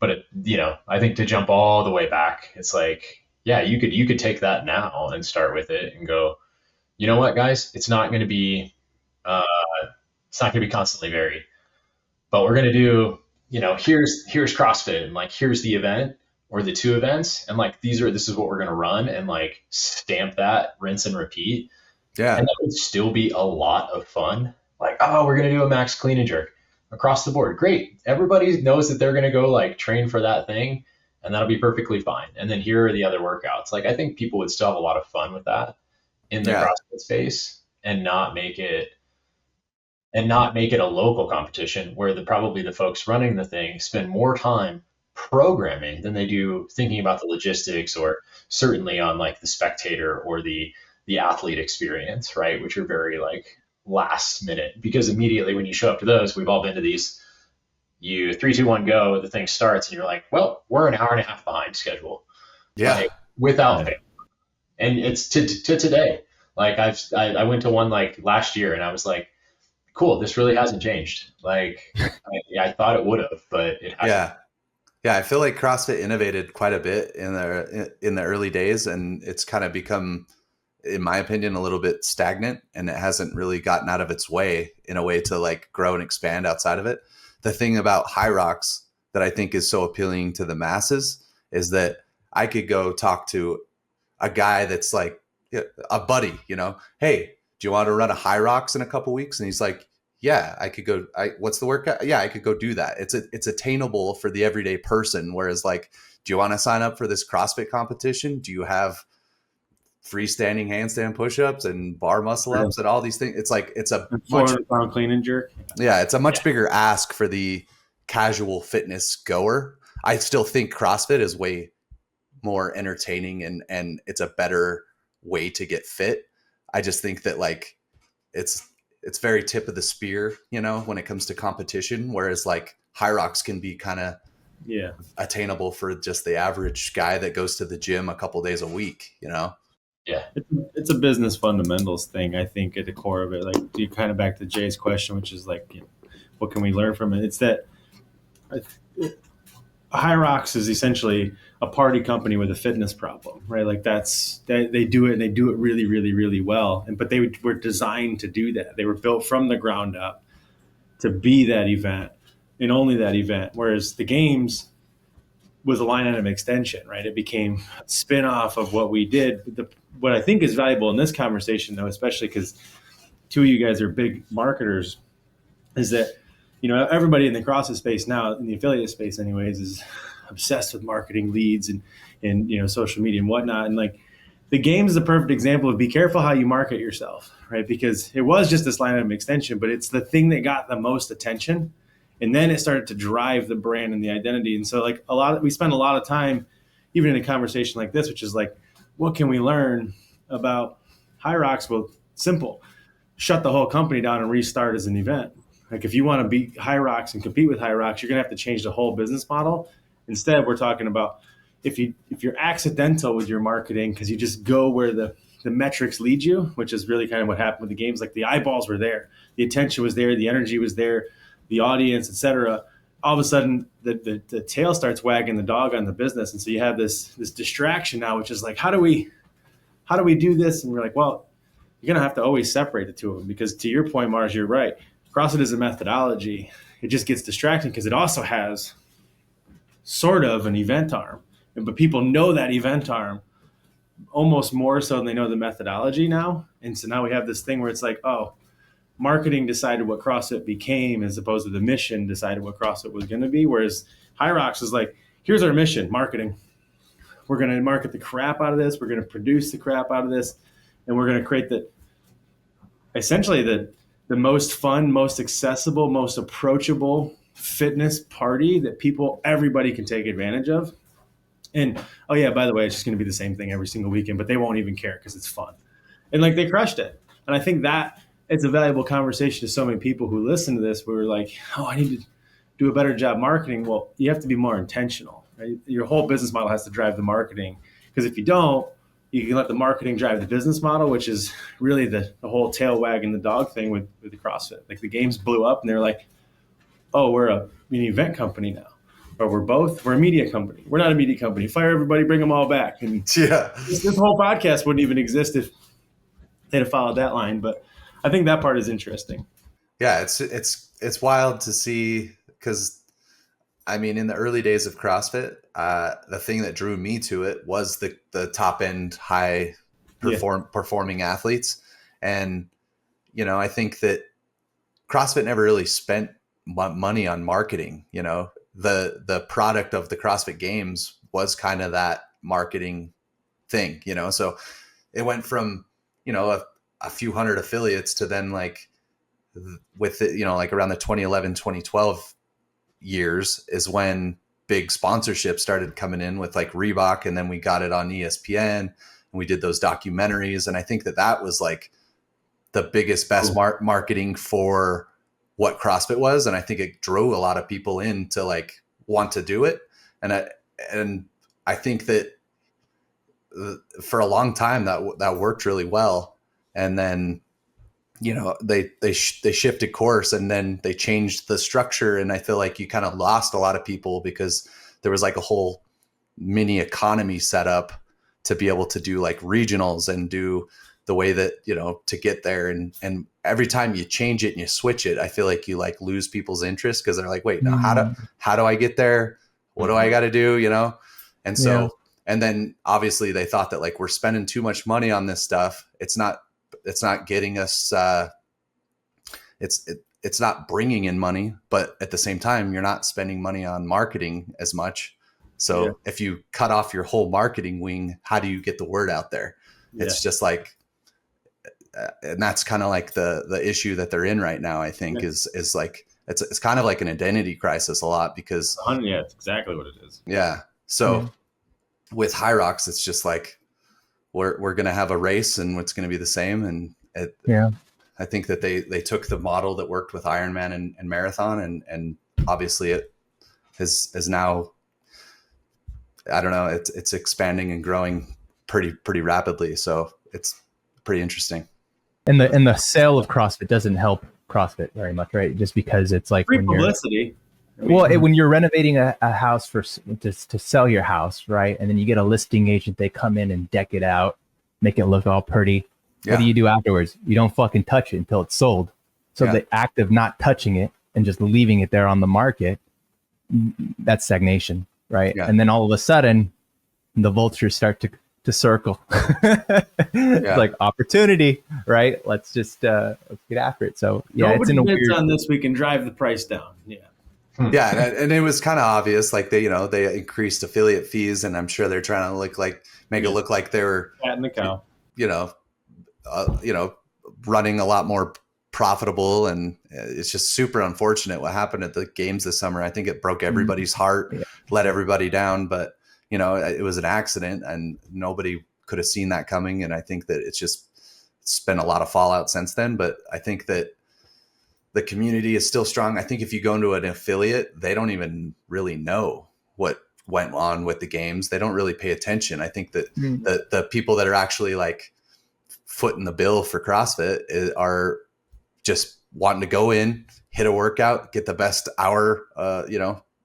But, it, you know, I think to jump all the way back, it's like, yeah, you could take that now and start with it and go, you know what, guys, it's not going to be constantly varied, but we're going to do, you know, here's CrossFit and like, here's the event or the two events. And like, this is what we're going to run and like stamp that, rinse and repeat. yeah, And that would still be a lot of fun. Like, oh, we're going to do a max clean and jerk across the board. Great. Everybody knows that they're going to go like train for that thing and that'll be perfectly fine. And then here are the other workouts. Like, I think people would still have a lot of fun with that in the CrossFit space and not make it a local competition where probably the folks running the thing spend more time programming than they do thinking about the logistics or certainly on like the spectator or the athlete experience, right? Which are very like last minute, because immediately when you show up to those, we've all been to these, you 3, 2, 1, go, the thing starts and you're like, well, we're an hour and a half behind schedule. yeah, Like, without fail. And it's to today. Like I went to one like last year and I was like, cool, this really hasn't changed. Like I thought it would have, but it hasn't. Yeah, I feel like CrossFit innovated quite a bit in the early days, and it's kind of become, in my opinion, a little bit stagnant, and it hasn't really gotten out of its way in a way to like grow and expand outside of it. The thing about HYROX that I think is so appealing to the masses is that I could go talk to a guy that's like a buddy, you know, hey, do you want to run a HYROX in a couple weeks? And he's like, yeah, I could go. What's the workout? Yeah, I could go do that. It's attainable for the everyday person. Whereas like, do you want to sign up for this CrossFit competition? Do you have freestanding handstand push-ups and bar muscle ups and all these things? It's like, it's a 400-pound clean and jerk. Yeah, it's a much bigger ask for the casual fitness goer. I still think CrossFit is way more entertaining and it's a better way to get fit. I just think that like it's very tip of the spear, you know, when it comes to competition, whereas like HYROX can be kind of attainable for just the average guy that goes to the gym a couple days a week, you know? Yeah. It's a business fundamentals thing, I think, at the core of it. Like, you kind of back to Jay's question, which is like, you know, what can we learn from it? It's that HYROX is essentially a party company with a fitness problem, right? Like they do it and they do it really, really, really well. But they were designed to do that. They were built from the ground up to be that event and only that event. Whereas the games was a line item extension, right? It became a spin-off of what we did. What I think is valuable in this conversation, though, especially because two of you guys are big marketers, is that, you know, everybody in the CrossFit space now, in the affiliate space anyways, is obsessed with marketing leads and you know, social media and whatnot. And like, the game is a perfect example of be careful how you market yourself, right? Because it was just this line item extension, but it's the thing that got the most attention. And then it started to drive the brand and the identity. And so like we spend a lot of time, even in a conversation like this, which is like, what can we learn about HYROX? Well, simple, shut the whole company down and restart as an event. Like, if you want to beat HYROX and compete with HYROX, you're going to have to change the whole business model. Instead, we're talking about if you're accidental with your marketing because you just go where the the metrics lead you, which is really kind of what happened with the games. Like the eyeballs were there, the attention was there, the energy was there, the audience, etc. All of a sudden, the tail starts wagging the dog on the business, and so you have this distraction now, which is like, how do we do this? And we're like, well, you're gonna have to always separate the two of them, because to your point, Mars, you're right. CrossFit is a methodology. It just gets distracting because it also has sort of an event arm, but people know that event arm almost more so than they know the methodology now. And so now we have this thing where it's like, oh, marketing decided what CrossFit became as opposed to the mission decided what CrossFit was going to be. Whereas HYROX is like, here's our mission, marketing. We're going to market the crap out of this. We're going to produce the crap out of this. And we're going to create essentially the most fun, most accessible, most approachable fitness party that everybody can take advantage of. And, oh yeah, by the way, it's just going to be the same thing every single weekend, but they won't even care because it's fun. And like, they crushed it. And I think that it's a valuable conversation to so many people who listen to this, where we're like, oh, I need to do a better job marketing. Well, you have to be more intentional, right? Your whole business model has to drive the marketing, because if you don't, you can let the marketing drive the business model, which is really the whole tail wagging the dog thing with the CrossFit. Like, the games blew up and they're like, oh, we're an event company now. Or we're a media company. We're not a media company. Fire everybody, bring them all back. And this whole podcast wouldn't even exist if they'd have followed that line. But I think that part is interesting. Yeah, it's wild to see, because I mean, in the early days of CrossFit, the thing that drew me to it was the top end, high performing athletes. And, you know, I think that CrossFit never really spent money on marketing. You know, the product of the CrossFit Games was kind of that marketing thing, you know? So it went from, you know, a few hundred affiliates to then, like, with it, you know, like around the 2011, 2012 years is when big sponsorships started coming in with like Reebok. And then we got it on ESPN and we did those documentaries. And I think that was like the biggest, best marketing for what CrossFit was. And I think it drew a lot of people in to like want to do it. And I think that for a long time that worked really well. And then, you know, they shifted course, and then they changed the structure. And I feel like you kind of lost a lot of people because there was like a whole mini economy set up to be able to do like regionals and do the way that, you know, to get there. And every time you change it and you switch it, I feel like you like lose people's interest, because they're like, wait, now how do I get there? What do I got to do? You know? And so, and then obviously they thought that like, we're spending too much money on this stuff. It's not getting us, it's not bringing in money, but at the same time, you're not spending money on marketing as much. So if you cut off your whole marketing wing, how do you get the word out there? It's just like, and that's kind of like the issue that they're in right now, I think is like, it's kind of like an identity crisis a lot, because it's exactly what it is. Yeah. So with HYROX, it's just like, we're going to have a race and it's going to be the same. And I think that they took the model that worked with Ironman and marathon, and obviously it is now, I don't know, it's expanding and growing pretty rapidly. So it's pretty interesting. And the sale of CrossFit doesn't help CrossFit very much, right? Just because it's like free publicity. When you're renovating a house to sell your house, right? And then you get a listing agent, they come in and deck it out, make it look all pretty. Yeah. What do you do afterwards? You don't fucking touch it until it's sold. So the act of not touching it and just leaving it there on the market, that's stagnation, right? Yeah. And then all of a sudden, the vultures start to circle. It's like opportunity, right? Let's just let's get after it. So it's in a weird on this. We can drive the price down. Yeah, and it was kind of obvious. Like they increased affiliate fees, and I'm sure they're trying to make it look like they were patting the cow. Running a lot more profitable, and it's just super unfortunate what happened at the games this summer. I think it broke everybody's heart, let everybody down, but it was an accident and nobody could have seen that coming. And I think that it's been a lot of fallout since then, but I think that the community is still strong. I think if you go into an affiliate, they don't even really know what went on with the games. They don't really pay attention. I think that the people that are actually like footing the bill for CrossFit are just wanting to go in, hit a workout, get the best hour,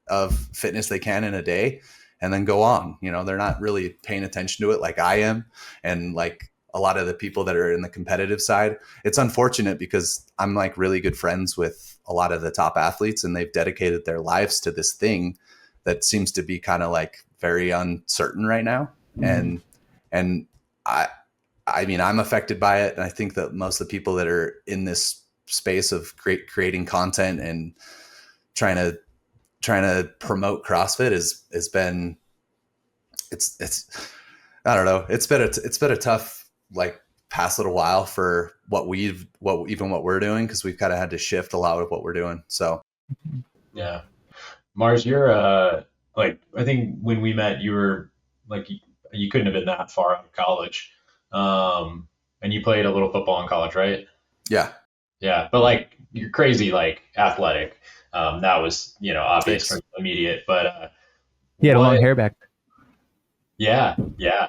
of fitness they can in a day, and then go on. They're not really paying attention to it like I am. And like a lot of the people that are in the competitive side, it's unfortunate because I'm like really good friends with a lot of the top athletes, and they've dedicated their lives to this thing that seems to be kind of like very uncertain right now. And I mean, I'm affected by it. And I think that most of the people that are in this space of creating content and trying to promote CrossFit has been, I don't know. It's been a tough, like, past little while for what we're doing. 'Cause we've kind of had to shift a lot of what we're doing. So. Yeah. Mars, you're, like, I think when we met, you were like, you couldn't have been that far out of college. And you played a little football in college, right? Yeah. Yeah. But like, you're crazy, like athletic. That was, obvious from immediate, but, he had a long hair back yeah. Yeah.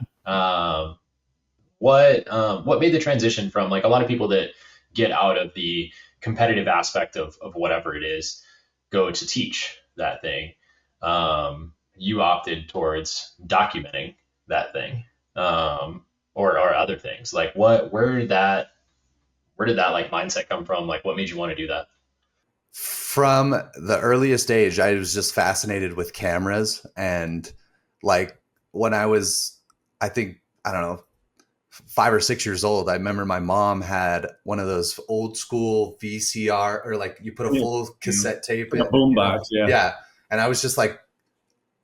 What made the transition from, like, a lot of people that get out of the competitive aspect of whatever it is, go to teach that thing. You opted towards documenting that thing, or other things. Like, where did that like mindset come from? Like, what made you want to do that? From the earliest age, I was just fascinated with cameras. And like when I was, I think, I don't know, 5 or 6 years old, I remember my mom had one of those old school VCR, or like you put a full cassette tape in. A boombox, yeah. Yeah. And I was just like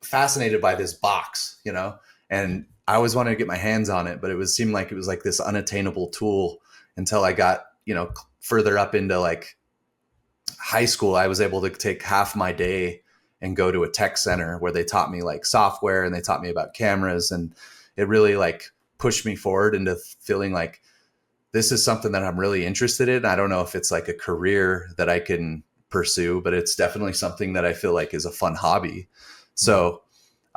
fascinated by this box, and I always wanted to get my hands on it, but it seemed like it was like this unattainable tool until I got, further up into like high school. I was able to take half my day and go to a tech center where they taught me like software and they taught me about cameras. And it really like pushed me forward into feeling like this is something that I'm really interested in. I don't know if it's like a career that I can pursue, but it's definitely something that I feel like is a fun hobby. So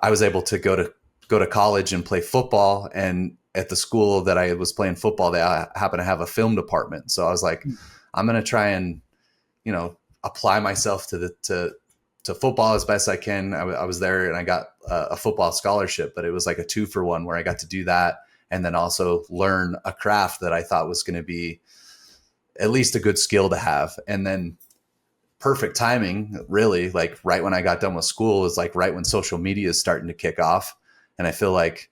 I was able to go to college and play football. And at the school that I was playing football, they happen to have a film department. So I was like, I'm going to try and, apply myself to football as best I can. I was there and I got a football scholarship, but it was like a 2-for-1 where I got to do that and then also learn a craft that I thought was going to be at least a good skill to have. And then perfect timing, really, like right when I got done with school is like right when social media is starting to kick off. And I feel like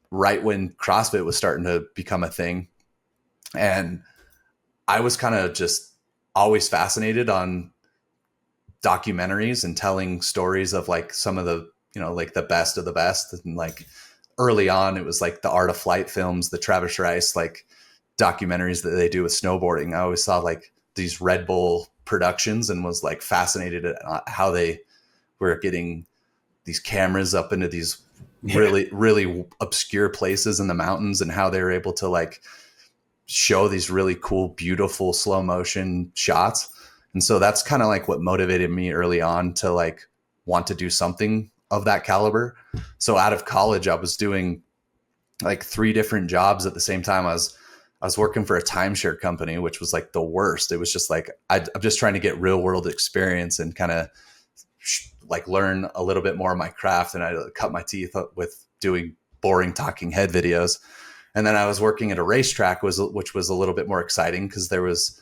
right when CrossFit was starting to become a thing. And I was kind of just always fascinated on documentaries and telling stories of like some of the, like the best of the best. And like early on, it was like the Art of Flight films, the Travis Rice, like documentaries that they do with snowboarding. I always saw like these Red Bull productions and was like fascinated at how they were getting these cameras up into these really, really obscure places in the mountains and how they were able to like show these really cool, beautiful slow motion shots. And so that's kind of like what motivated me early on to like want to do something of that caliber. So out of college, I was doing like 3 different jobs at the same time. I was working for a timeshare company, which was like the worst. It was just like, I'm just trying to get real world experience and kind of like learn a little bit more of my craft. And I cut my teeth with doing boring talking head videos. And then I was working at a racetrack, which was a little bit more exciting because there was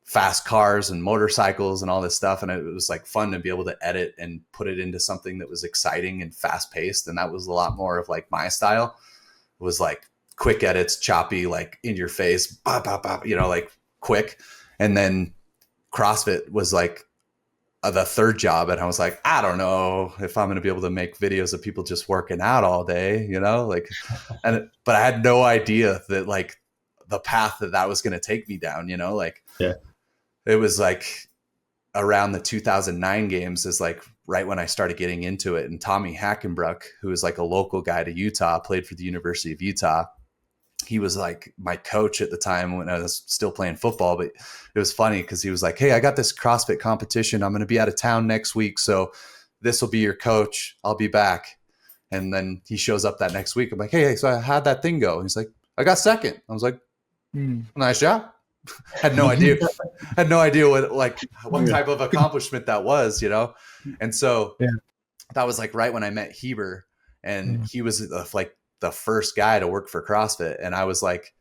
fast cars and motorcycles and all this stuff. And it was like fun to be able to edit and put it into something that was exciting and fast paced. And that was a lot more of like my style. It was like quick edits, choppy, like in your face, bop, bop, bop, like quick. And then CrossFit was like the third job. And I was like, I don't know if I'm going to be able to make videos of people just working out all day, but I had no idea that like the path that was going to take me down, Yeah. It was like around the 2009 games is like right when I started getting into it. And Tommy Hackenbruck, who was like a local guy to Utah, played for the University of Utah. He was like my coach at the time when I was still playing football, but it was funny because he was like, hey, I got this CrossFit competition. I'm going to be out of town next week. So this will be your coach. I'll be back. And then he shows up that next week. I'm like, hey, so how'd that thing go? And he's like, I got second. I was like, nice job. Had no idea what type of accomplishment that was, you know? And so that was like right when I met Heber, and he was like the first guy to work for CrossFit. And I was like,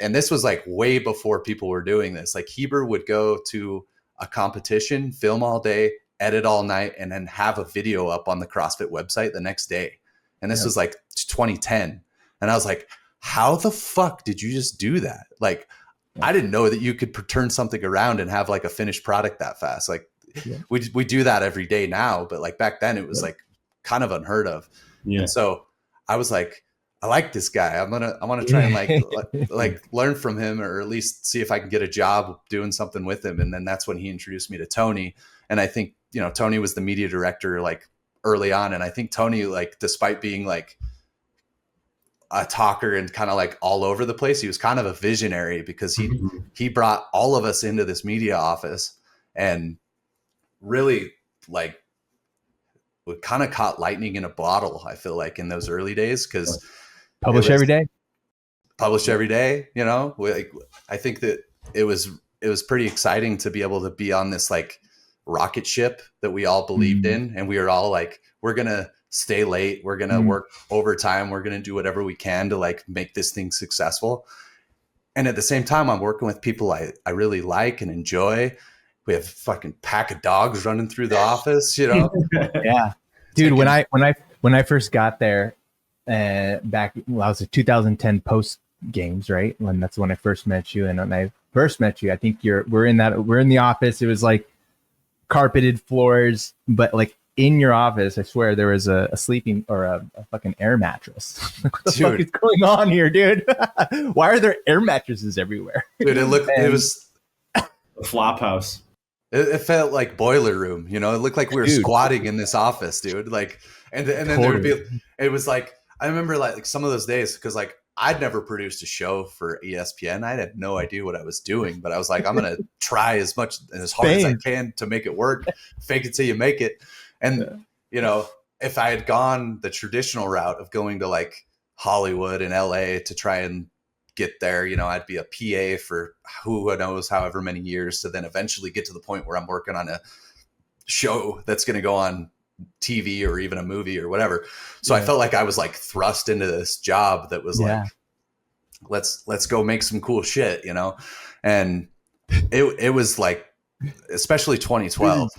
and this was like way before people were doing this. Like Heber would go to a competition, film all day, edit all night, and then have a video up on the CrossFit website the next day. And this was like 2010. And I was like, how the fuck did you just do that? Like, I didn't know that you could turn something around and have like a finished product that fast. Like we do that every day now, but like back then it was like kind of unheard of. Yeah. And so I was like, I like this guy. I want to try and like learn from him, or at least see if I can get a job doing something with him. And then that's when he introduced me to Tony. And I think, you know, Tony was the media director like early on. And I think Tony, like, despite being like a talker and kind of like all over the place, he was kind of a visionary, because he brought all of us into this media office and really like we kind of caught lightning in a bottle, I feel like, in those early days, because publish every day, you know. I think that it was pretty exciting to be able to be on this like rocket ship that we all believed in, and we were all like, we're gonna stay late, we're gonna work overtime, we're gonna do whatever we can to like make this thing successful. And at the same time, I'm working with people I really like and enjoy. We have a fucking pack of dogs running through the office, you know. Yeah, dude. When I first got there, back, well, I was at 2010 post games, right? When that's when I first met you. And when I first met you, I think we're in the office. It was like carpeted floors, but like in your office, I swear there was a sleeping or a fucking air mattress. What the fuck is going on here, dude? Why are there air mattresses everywhere? Dude, it was a flop house. It felt like boiler room, you know. It looked like we were squatting in this office, dude. Like, and then there would be. It was like, I remember like some of those days, because like I'd never produced a show for ESPN. I had no idea what I was doing, but I was like, I'm gonna try as much and as hard as I can to make it work. Fake it till you make it. And you know, if I had gone the traditional route of going to like Hollywood and LA to try and get there, you know, I'd be a PA for who knows however many years to then eventually get to the point where I'm working on a show that's going to go on TV or even a movie or whatever. So I felt like I was like thrust into this job that was like, let's go make some cool shit, you know? And it was like, especially 2012,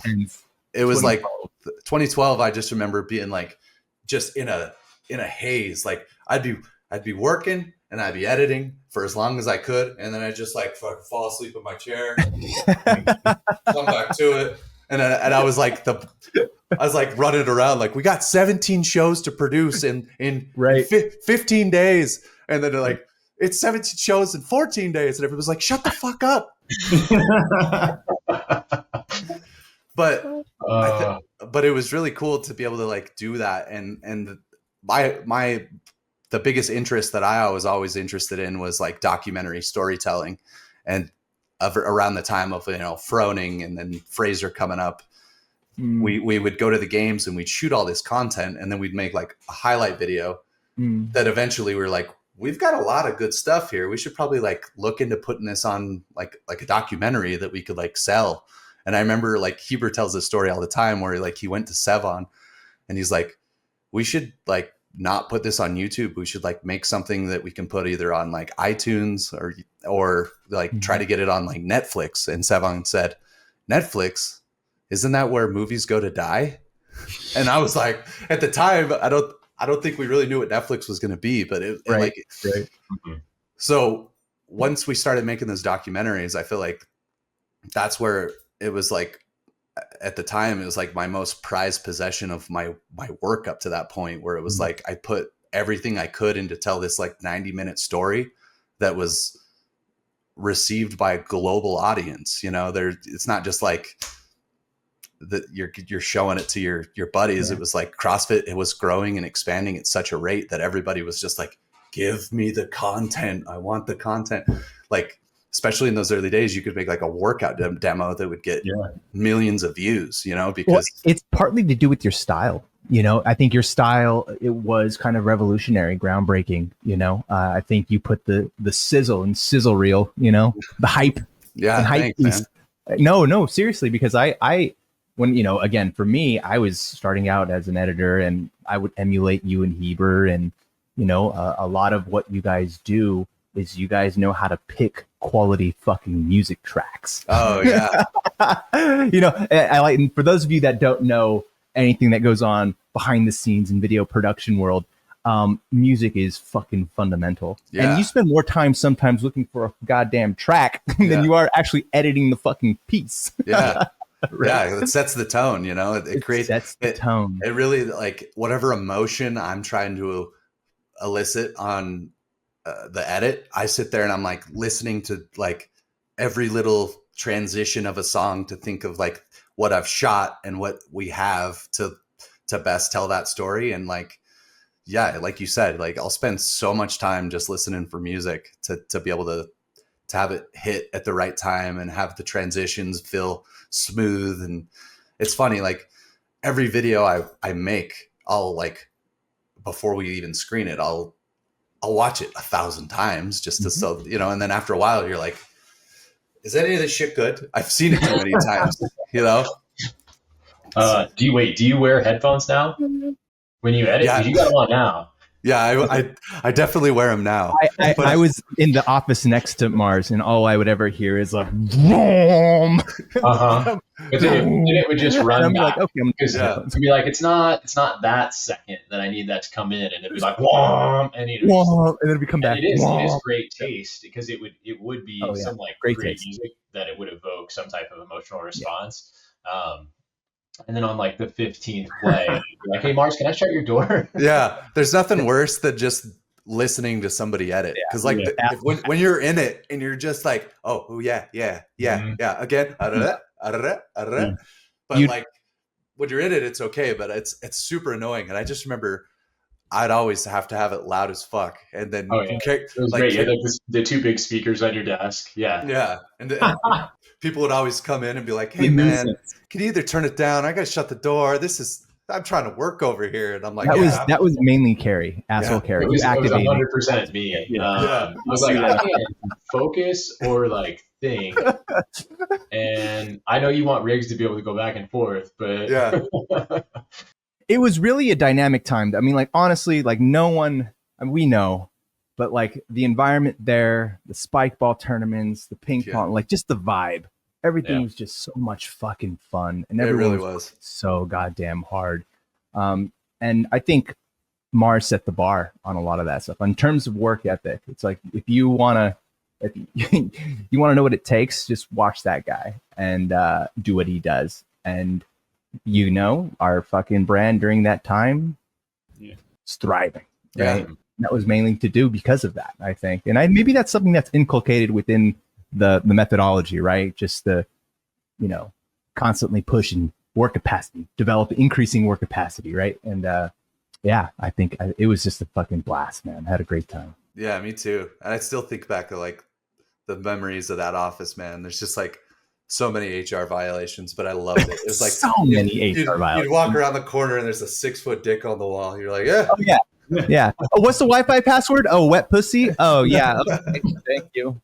it was like 2012. I just remember being like, just in a haze. Like I'd be working and I'd be editing for as long as I could. And then I'd just like fucking fall asleep in my chair, come back to it. And I was like running around like, we got 17 shows to produce in 15 days. And then they're like, it's 17 shows in 14 days. And everybody was like, shut the fuck up. But it was really cool to be able to like do that. And the biggest interest that I was always interested in was like documentary storytelling, and around the time of, you know, Froning and then Fraser coming up, we would go to the games and we'd shoot all this content, and then we'd make like a highlight video that eventually we were like, we've got a lot of good stuff here. We should probably like look into putting this on like a documentary that we could like sell. And I remember like Heber tells this story all the time where like he went to Sevon and he's like, we should like not put this on YouTube. We should like make something that we can put either on like iTunes or like try to get it on like Netflix. And Sevon said, Netflix, isn't that where movies go to die? And I was like, at the time, I don't think we really knew what Netflix was going to be, but So once we started making those documentaries, I feel like that's where it was like, at the time, it was like my most prized possession of my work up to that point, where it was like, I put everything I could in to tell this like 90-minute story that was received by a global audience. You know, it's not just like that you're showing it to your buddies. It was like CrossFit, it was growing and expanding at such a rate that everybody was just like, give me the content. I want the content. Like, especially in those early days, you could make like a workout demo that would get millions of views, you know, because it's partly to do with your style. You know, I think your style, it was kind of revolutionary, groundbreaking. You know, I think you put the sizzle and sizzle reel, you know, the hype Yeah, and hype thanks, piece. man. No, seriously, because I when, you know, again, for me, I was starting out as an editor, and I would emulate you and Heber, and you know, a lot of what you guys do is you guys know how to pick quality fucking music tracks. Oh yeah. You know, I like, and for those of you that don't know anything that goes on behind the scenes in video production world, music is fucking fundamental. Yeah. And you spend more time sometimes looking for a goddamn track than you are actually editing the fucking piece. Yeah. Right? Yeah, it sets the tone, you know. It creates sets the tone. It really, like, whatever emotion I'm trying to elicit on the edit, I sit there and I'm like listening to like every little transition of a song to think of like what I've shot and what we have to best tell that story. And like, yeah, like you said, like I'll spend so much time just listening for music to be able to have it hit at the right time and have the transitions feel smooth. And it's funny, like every video I make, I'll like, before we even screen it, I'll watch it 1,000 times just to, so, you know, and then after a while you're like, is any of this shit good? I've seen it too many times, you know? Do you wear headphones now when you edit? Yeah. 'Cause you got them on now. Yeah, I definitely wear them now. I was in the office next to Mars, and all I would ever hear is like, vroom. But then it would just run I'm back. like, okay, I'm To be like, it's not that second that I need that to come in, and it'd be like, whom, and you know, Whoa, and then we come back. and it is Whoa. great taste because it would be Oh, yeah. some like Great great taste. music that it would evoke some type of emotional response. And then on like the 15th play, you're like, hey Mars, can I shut your door? Yeah, there's nothing worse than just listening to somebody edit, because like when you're in it and you're just like, oh yeah, again, but like when you're in it, it's okay, but it's super annoying. And I just remember I'd always have to have it loud as fuck, and then It was great. You had like the two big speakers on your desk. Yeah, and people would always come in and be like, hey man, can you either turn it down? I gotta shut the door. I'm trying to work over here. And I'm like, that was mainly Carrie, asshole Carrie. It was 100% me. me. Yeah. I was like, I can't focus or like think. And I know you want Riggs to be able to go back and forth, but It was really a dynamic time. I mean, like, honestly, like no one, I mean, we know, but like the environment there, the spike ball tournaments, the ping pong, like just the vibe, everything was just so much fucking fun. And everyone really was so goddamn hard. And I think Mars set the bar on a lot of that stuff. In terms of work ethic, it's like, if you want to know what it takes, just watch that guy and do what he does. And you know, our fucking brand during that time is thriving. Right? And that was mainly to do because of that, I think. And maybe that's something that's inculcated within the methodology, right? Just the, you know, constantly pushing work capacity, increasing work capacity, right? And I think it was just a fucking blast, man. I had a great time. Yeah, me too. And I still think back to like the memories of that office, man. There's just like so many HR violations, but I loved it. It was like so many HR violations. You'd walk around the corner and there's a 6-foot dick on the wall. You're like, yeah. Oh, yeah. Yeah. Oh, what's the Wi-Fi password? Oh, wet pussy. Oh, yeah. Okay. Thank you.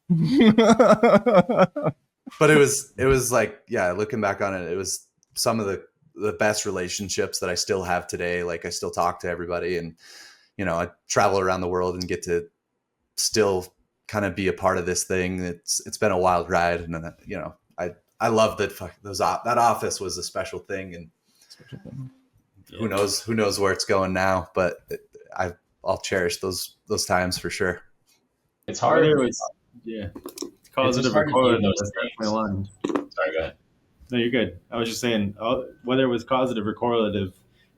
But it was like, yeah, looking back on it, it was some of the best relationships that I still have today. Like I still talk to everybody, and, you know, I travel around the world and get to still kind of be a part of this thing. It's been a wild ride. And, you know, I love that that office was a special thing, and who knows where it's going now, but I'll cherish those times for sure. It's hard. Causative or correlative is definitely aligned. Sorry, go ahead. No, you're good. I was just saying, whether it was causative or correlative,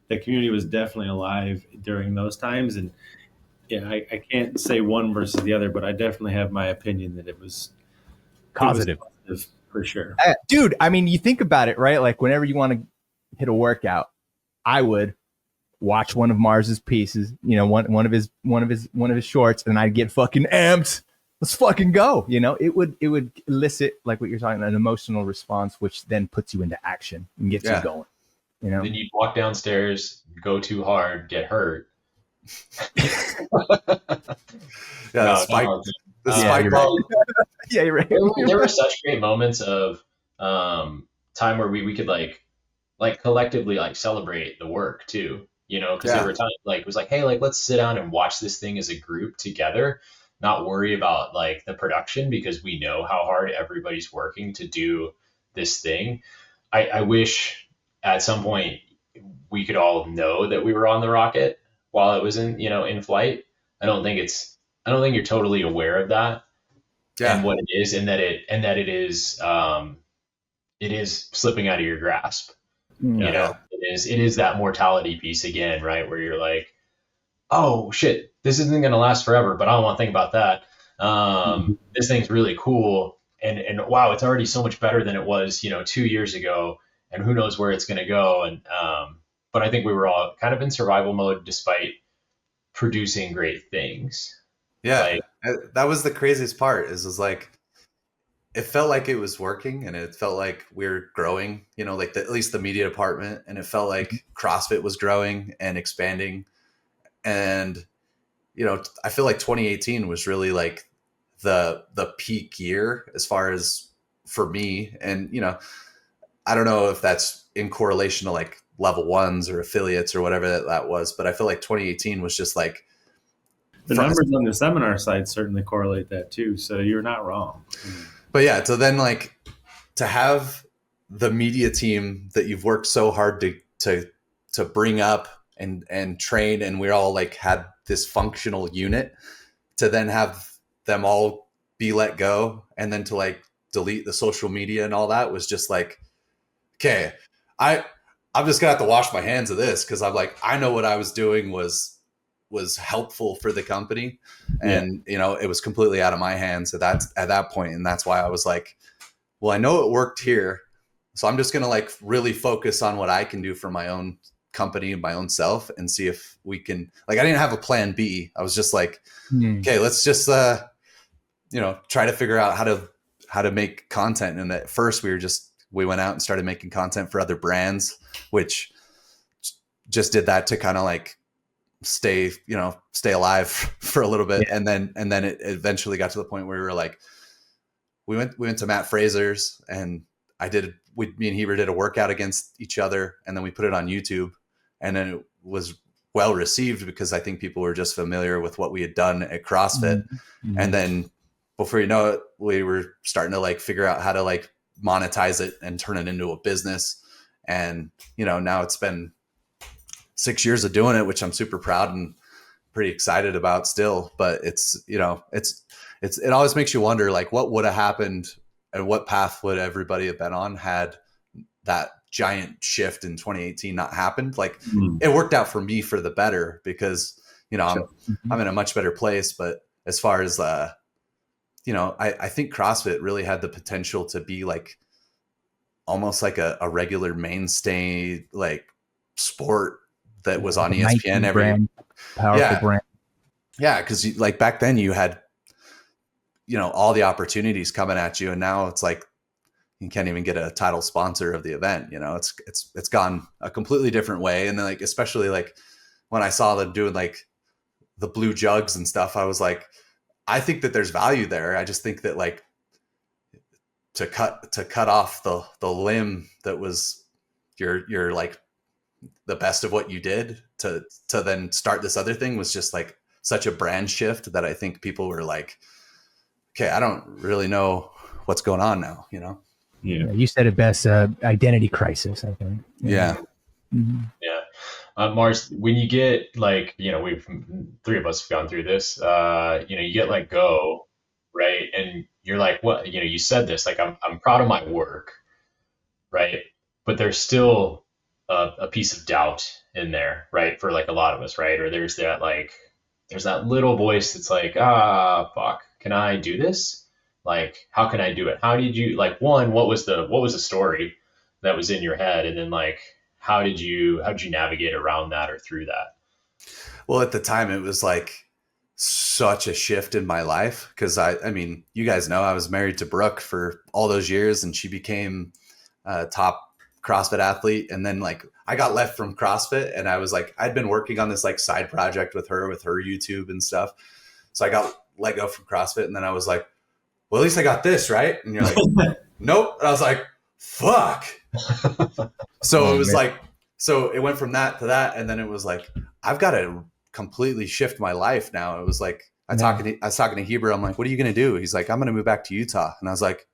the community was definitely alive during those times. And yeah, I can't say one versus the other, but I definitely have my opinion that it was causative. For sure. Dude, I mean, you think about it, right? Like whenever you want to hit a workout, I would watch one of Mars's pieces, you know, one of his shorts, and I'd get fucking amped. Let's fucking go. You know, it would elicit, like what you're talking, an emotional response, which then puts you into action and gets you going. you know. Then you'd walk downstairs, go too hard, get hurt. Yeah, No, the spike, no, the uh, spike you're ball. Yeah, you're right. there were such great moments of time where we could like collectively like celebrate the work too, you know, because there Yeah, were times like it was like, hey, like let's sit down and watch this thing as a group together, not worry about like the production because we know how hard everybody's working to do this thing. I wish at some point we could all know that we were on the rocket while it was in flight. I don't think I don't think you're totally aware of that and yeah, what it is, and that it is slipping out of your grasp. You Mm. know, yeah, it is that mortality piece again, right? Where you're like, oh shit, this isn't gonna last forever, but I don't want to think about that. This thing's really cool, and wow, it's already so much better than it was, 2 years ago, and who knows where it's gonna go. And but I think we were all kind of in survival mode despite producing great things. yeah. Like, That was the craziest part. Is was like it felt like it was working, and it felt like we were growing. You know, like at least the media department, and it felt like CrossFit was growing and expanding. And I feel like 2018 was really like the peak year as far as for me. And I don't know if that's in correlation to like level ones or affiliates or whatever that was, but I feel like 2018 was just like The numbers on the seminar site certainly correlate that too. So you're not wrong. but yeah, so then like to have the media team that you've worked so hard to bring up and train, and we all like had this functional unit, to then have them all be let go, and then to like delete the social media and all that was just like, okay, I'm just gonna have to wash my hands of this, because I'm like, I know what I was doing was helpful for the company, and it was completely out of my hands at that point. And that's why I was like, well, I know it worked here, so I'm just gonna like really focus on what I can do for my own company and my own self, and see if we can, like, I didn't have a plan B. I was just like, okay, let's just try to figure out how to make content. And at first we went out and started making content for other brands, which just did that to kind of like stay alive for a little bit. Yeah. And then it eventually got to the point where we were like, we went to Matt Fraser's, and me and Heber did a workout against each other, and then we put it on YouTube, and then it was well received because I think people were just familiar with what we had done at CrossFit. Mm-hmm. And then before you know it, we were starting to like figure out how to like monetize it and turn it into a business. And now it's been 6 years of doing it, which I'm super proud and pretty excited about still. But it always makes you wonder, like, what would have happened and what path would everybody have been on had that giant shift in 2018 not happened. Like, it worked out for me for the better, because I'm in a much better place. But as far as I think CrossFit really had the potential to be like almost like a regular mainstay like sport that was on ESPN every powerful brand. Yeah, because like back then you had all the opportunities coming at you, and now it's like you can't even get a title sponsor of the event. It's gone a completely different way. And then like, especially like when I saw them doing like the blue jugs and stuff, I was like, I think that there's value there. I just think that like to cut off the limb that was your like the best of what you did to then start this other thing was just like such a brand shift that I think people were like, okay, I don't really know what's going on now, Yeah, you said it best, identity crisis, I think. Yeah. Mm-hmm. Yeah. Mars, when you get like, we've three of us have gone through this, you get let go, right? And you're like, what, you said this, like, I'm proud of my work, right? But there's still a piece of doubt in there, right? For like a lot of us, right? Or there's that little voice that's like, fuck, can I do this? Like, how can I do it? How did you, like, one, what was the story that was in your head? And then like, how did you navigate around that or through that? Well, at the time it was like such a shift in my life. Cause I mean, you guys know I was married to Brooke for all those years, and she became top CrossFit athlete. And then like I got left from CrossFit, and I was like, I'd been working on this like side project with her YouTube and stuff. So I got let go from CrossFit, and then I was like, well, at least I got this, right? And you're like, nope. And I was like, fuck. So it was like, so it went from that to that. And then it was like, I've got to completely shift my life now. It was like, I was talking to Heber. I'm like, what are you going to do? He's like, I'm going to move back to Utah. And I was like,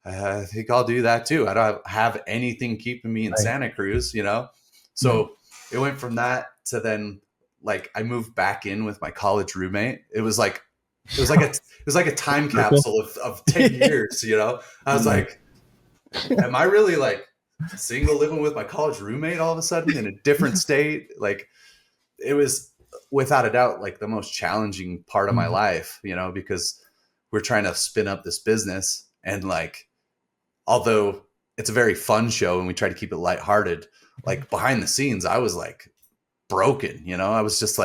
I think I'll do that too. I don't have anything keeping me in Santa Cruz, you know? So it went from that to then like I moved back in with my college roommate. It was like a time capsule of 10 years, you know? I was like, am I really like single living with my college roommate all of a sudden in a different state? Like it was without a doubt like the most challenging part of my life, you know, because we're trying to spin up this business, and like, although it's a very fun show and we try to keep it lighthearted, like behind the scenes, I was like broken, you know, I was just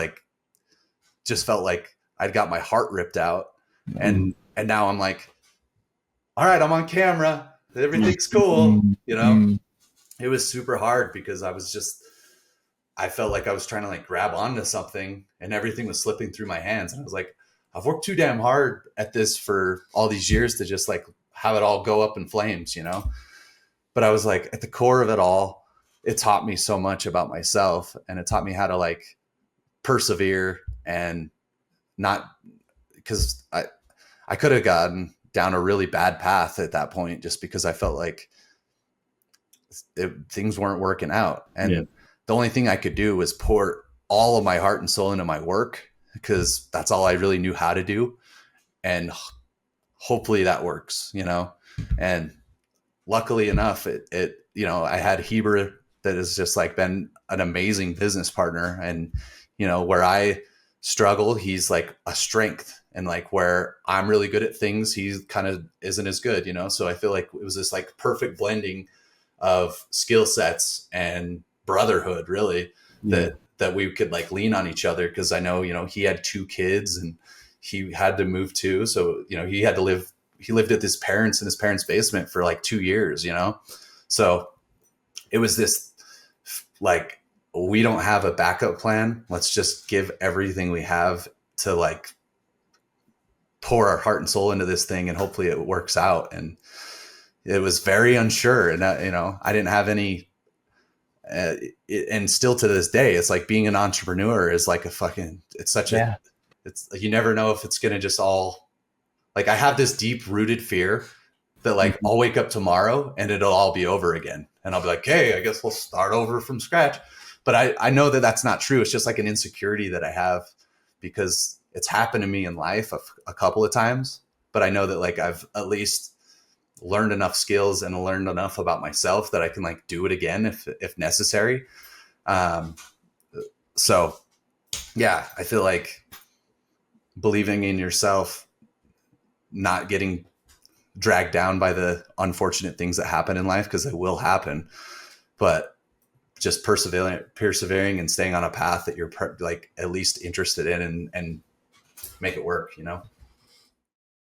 felt like I'd got my heart ripped out. And now I'm like, all right, I'm on camera. Everything's cool. You know, it was super hard because I felt like I was trying to like grab onto something and everything was slipping through my hands. And I was like, I've worked too damn hard at this for all these years to just like have it all go up in flames, you know? But I was like, at the core of it all, it taught me so much about myself, and it taught me how to like persevere, and not, because I could have gotten down a really bad path at that point just because I felt like things weren't working out. And the only thing I could do was pour all of my heart and soul into my work, because that's all I really knew how to do. And hopefully that works, you know? And luckily enough, it, you know, I had Heber that has just like been an amazing business partner. And, you know, where I struggle, he's like a strength, and like where I'm really good at things, he kind of isn't as good, you know? So I feel like it was this like perfect blending of skill sets and brotherhood, really, that we could like lean on each other. Cause I know, you know, he had 2 kids and he had to move too. So, you know, he lived at his parents in his parents' basement for like 2 years, you know? So it was this like, we don't have a backup plan. Let's just give everything we have to like pour our heart and soul into this thing, and hopefully it works out. And it was very unsure. And you know, I didn't have any, and still to this day, it's like being an entrepreneur is like it's you never know if it's going to just all, like, I have this deep rooted fear that like I'll wake up tomorrow and it'll all be over again. And I'll be like, hey, I guess we'll start over from scratch. But I know that that's not true. It's just like an insecurity that I have because it's happened to me in life a couple of times. But I know that like I've at least learned enough skills and learned enough about myself that I can like do it again if necessary. So yeah, I feel like believing in yourself, not getting dragged down by the unfortunate things that happen in life, because they will happen, but just persevering and staying on a path that you're like at least interested in, and make it work, you know?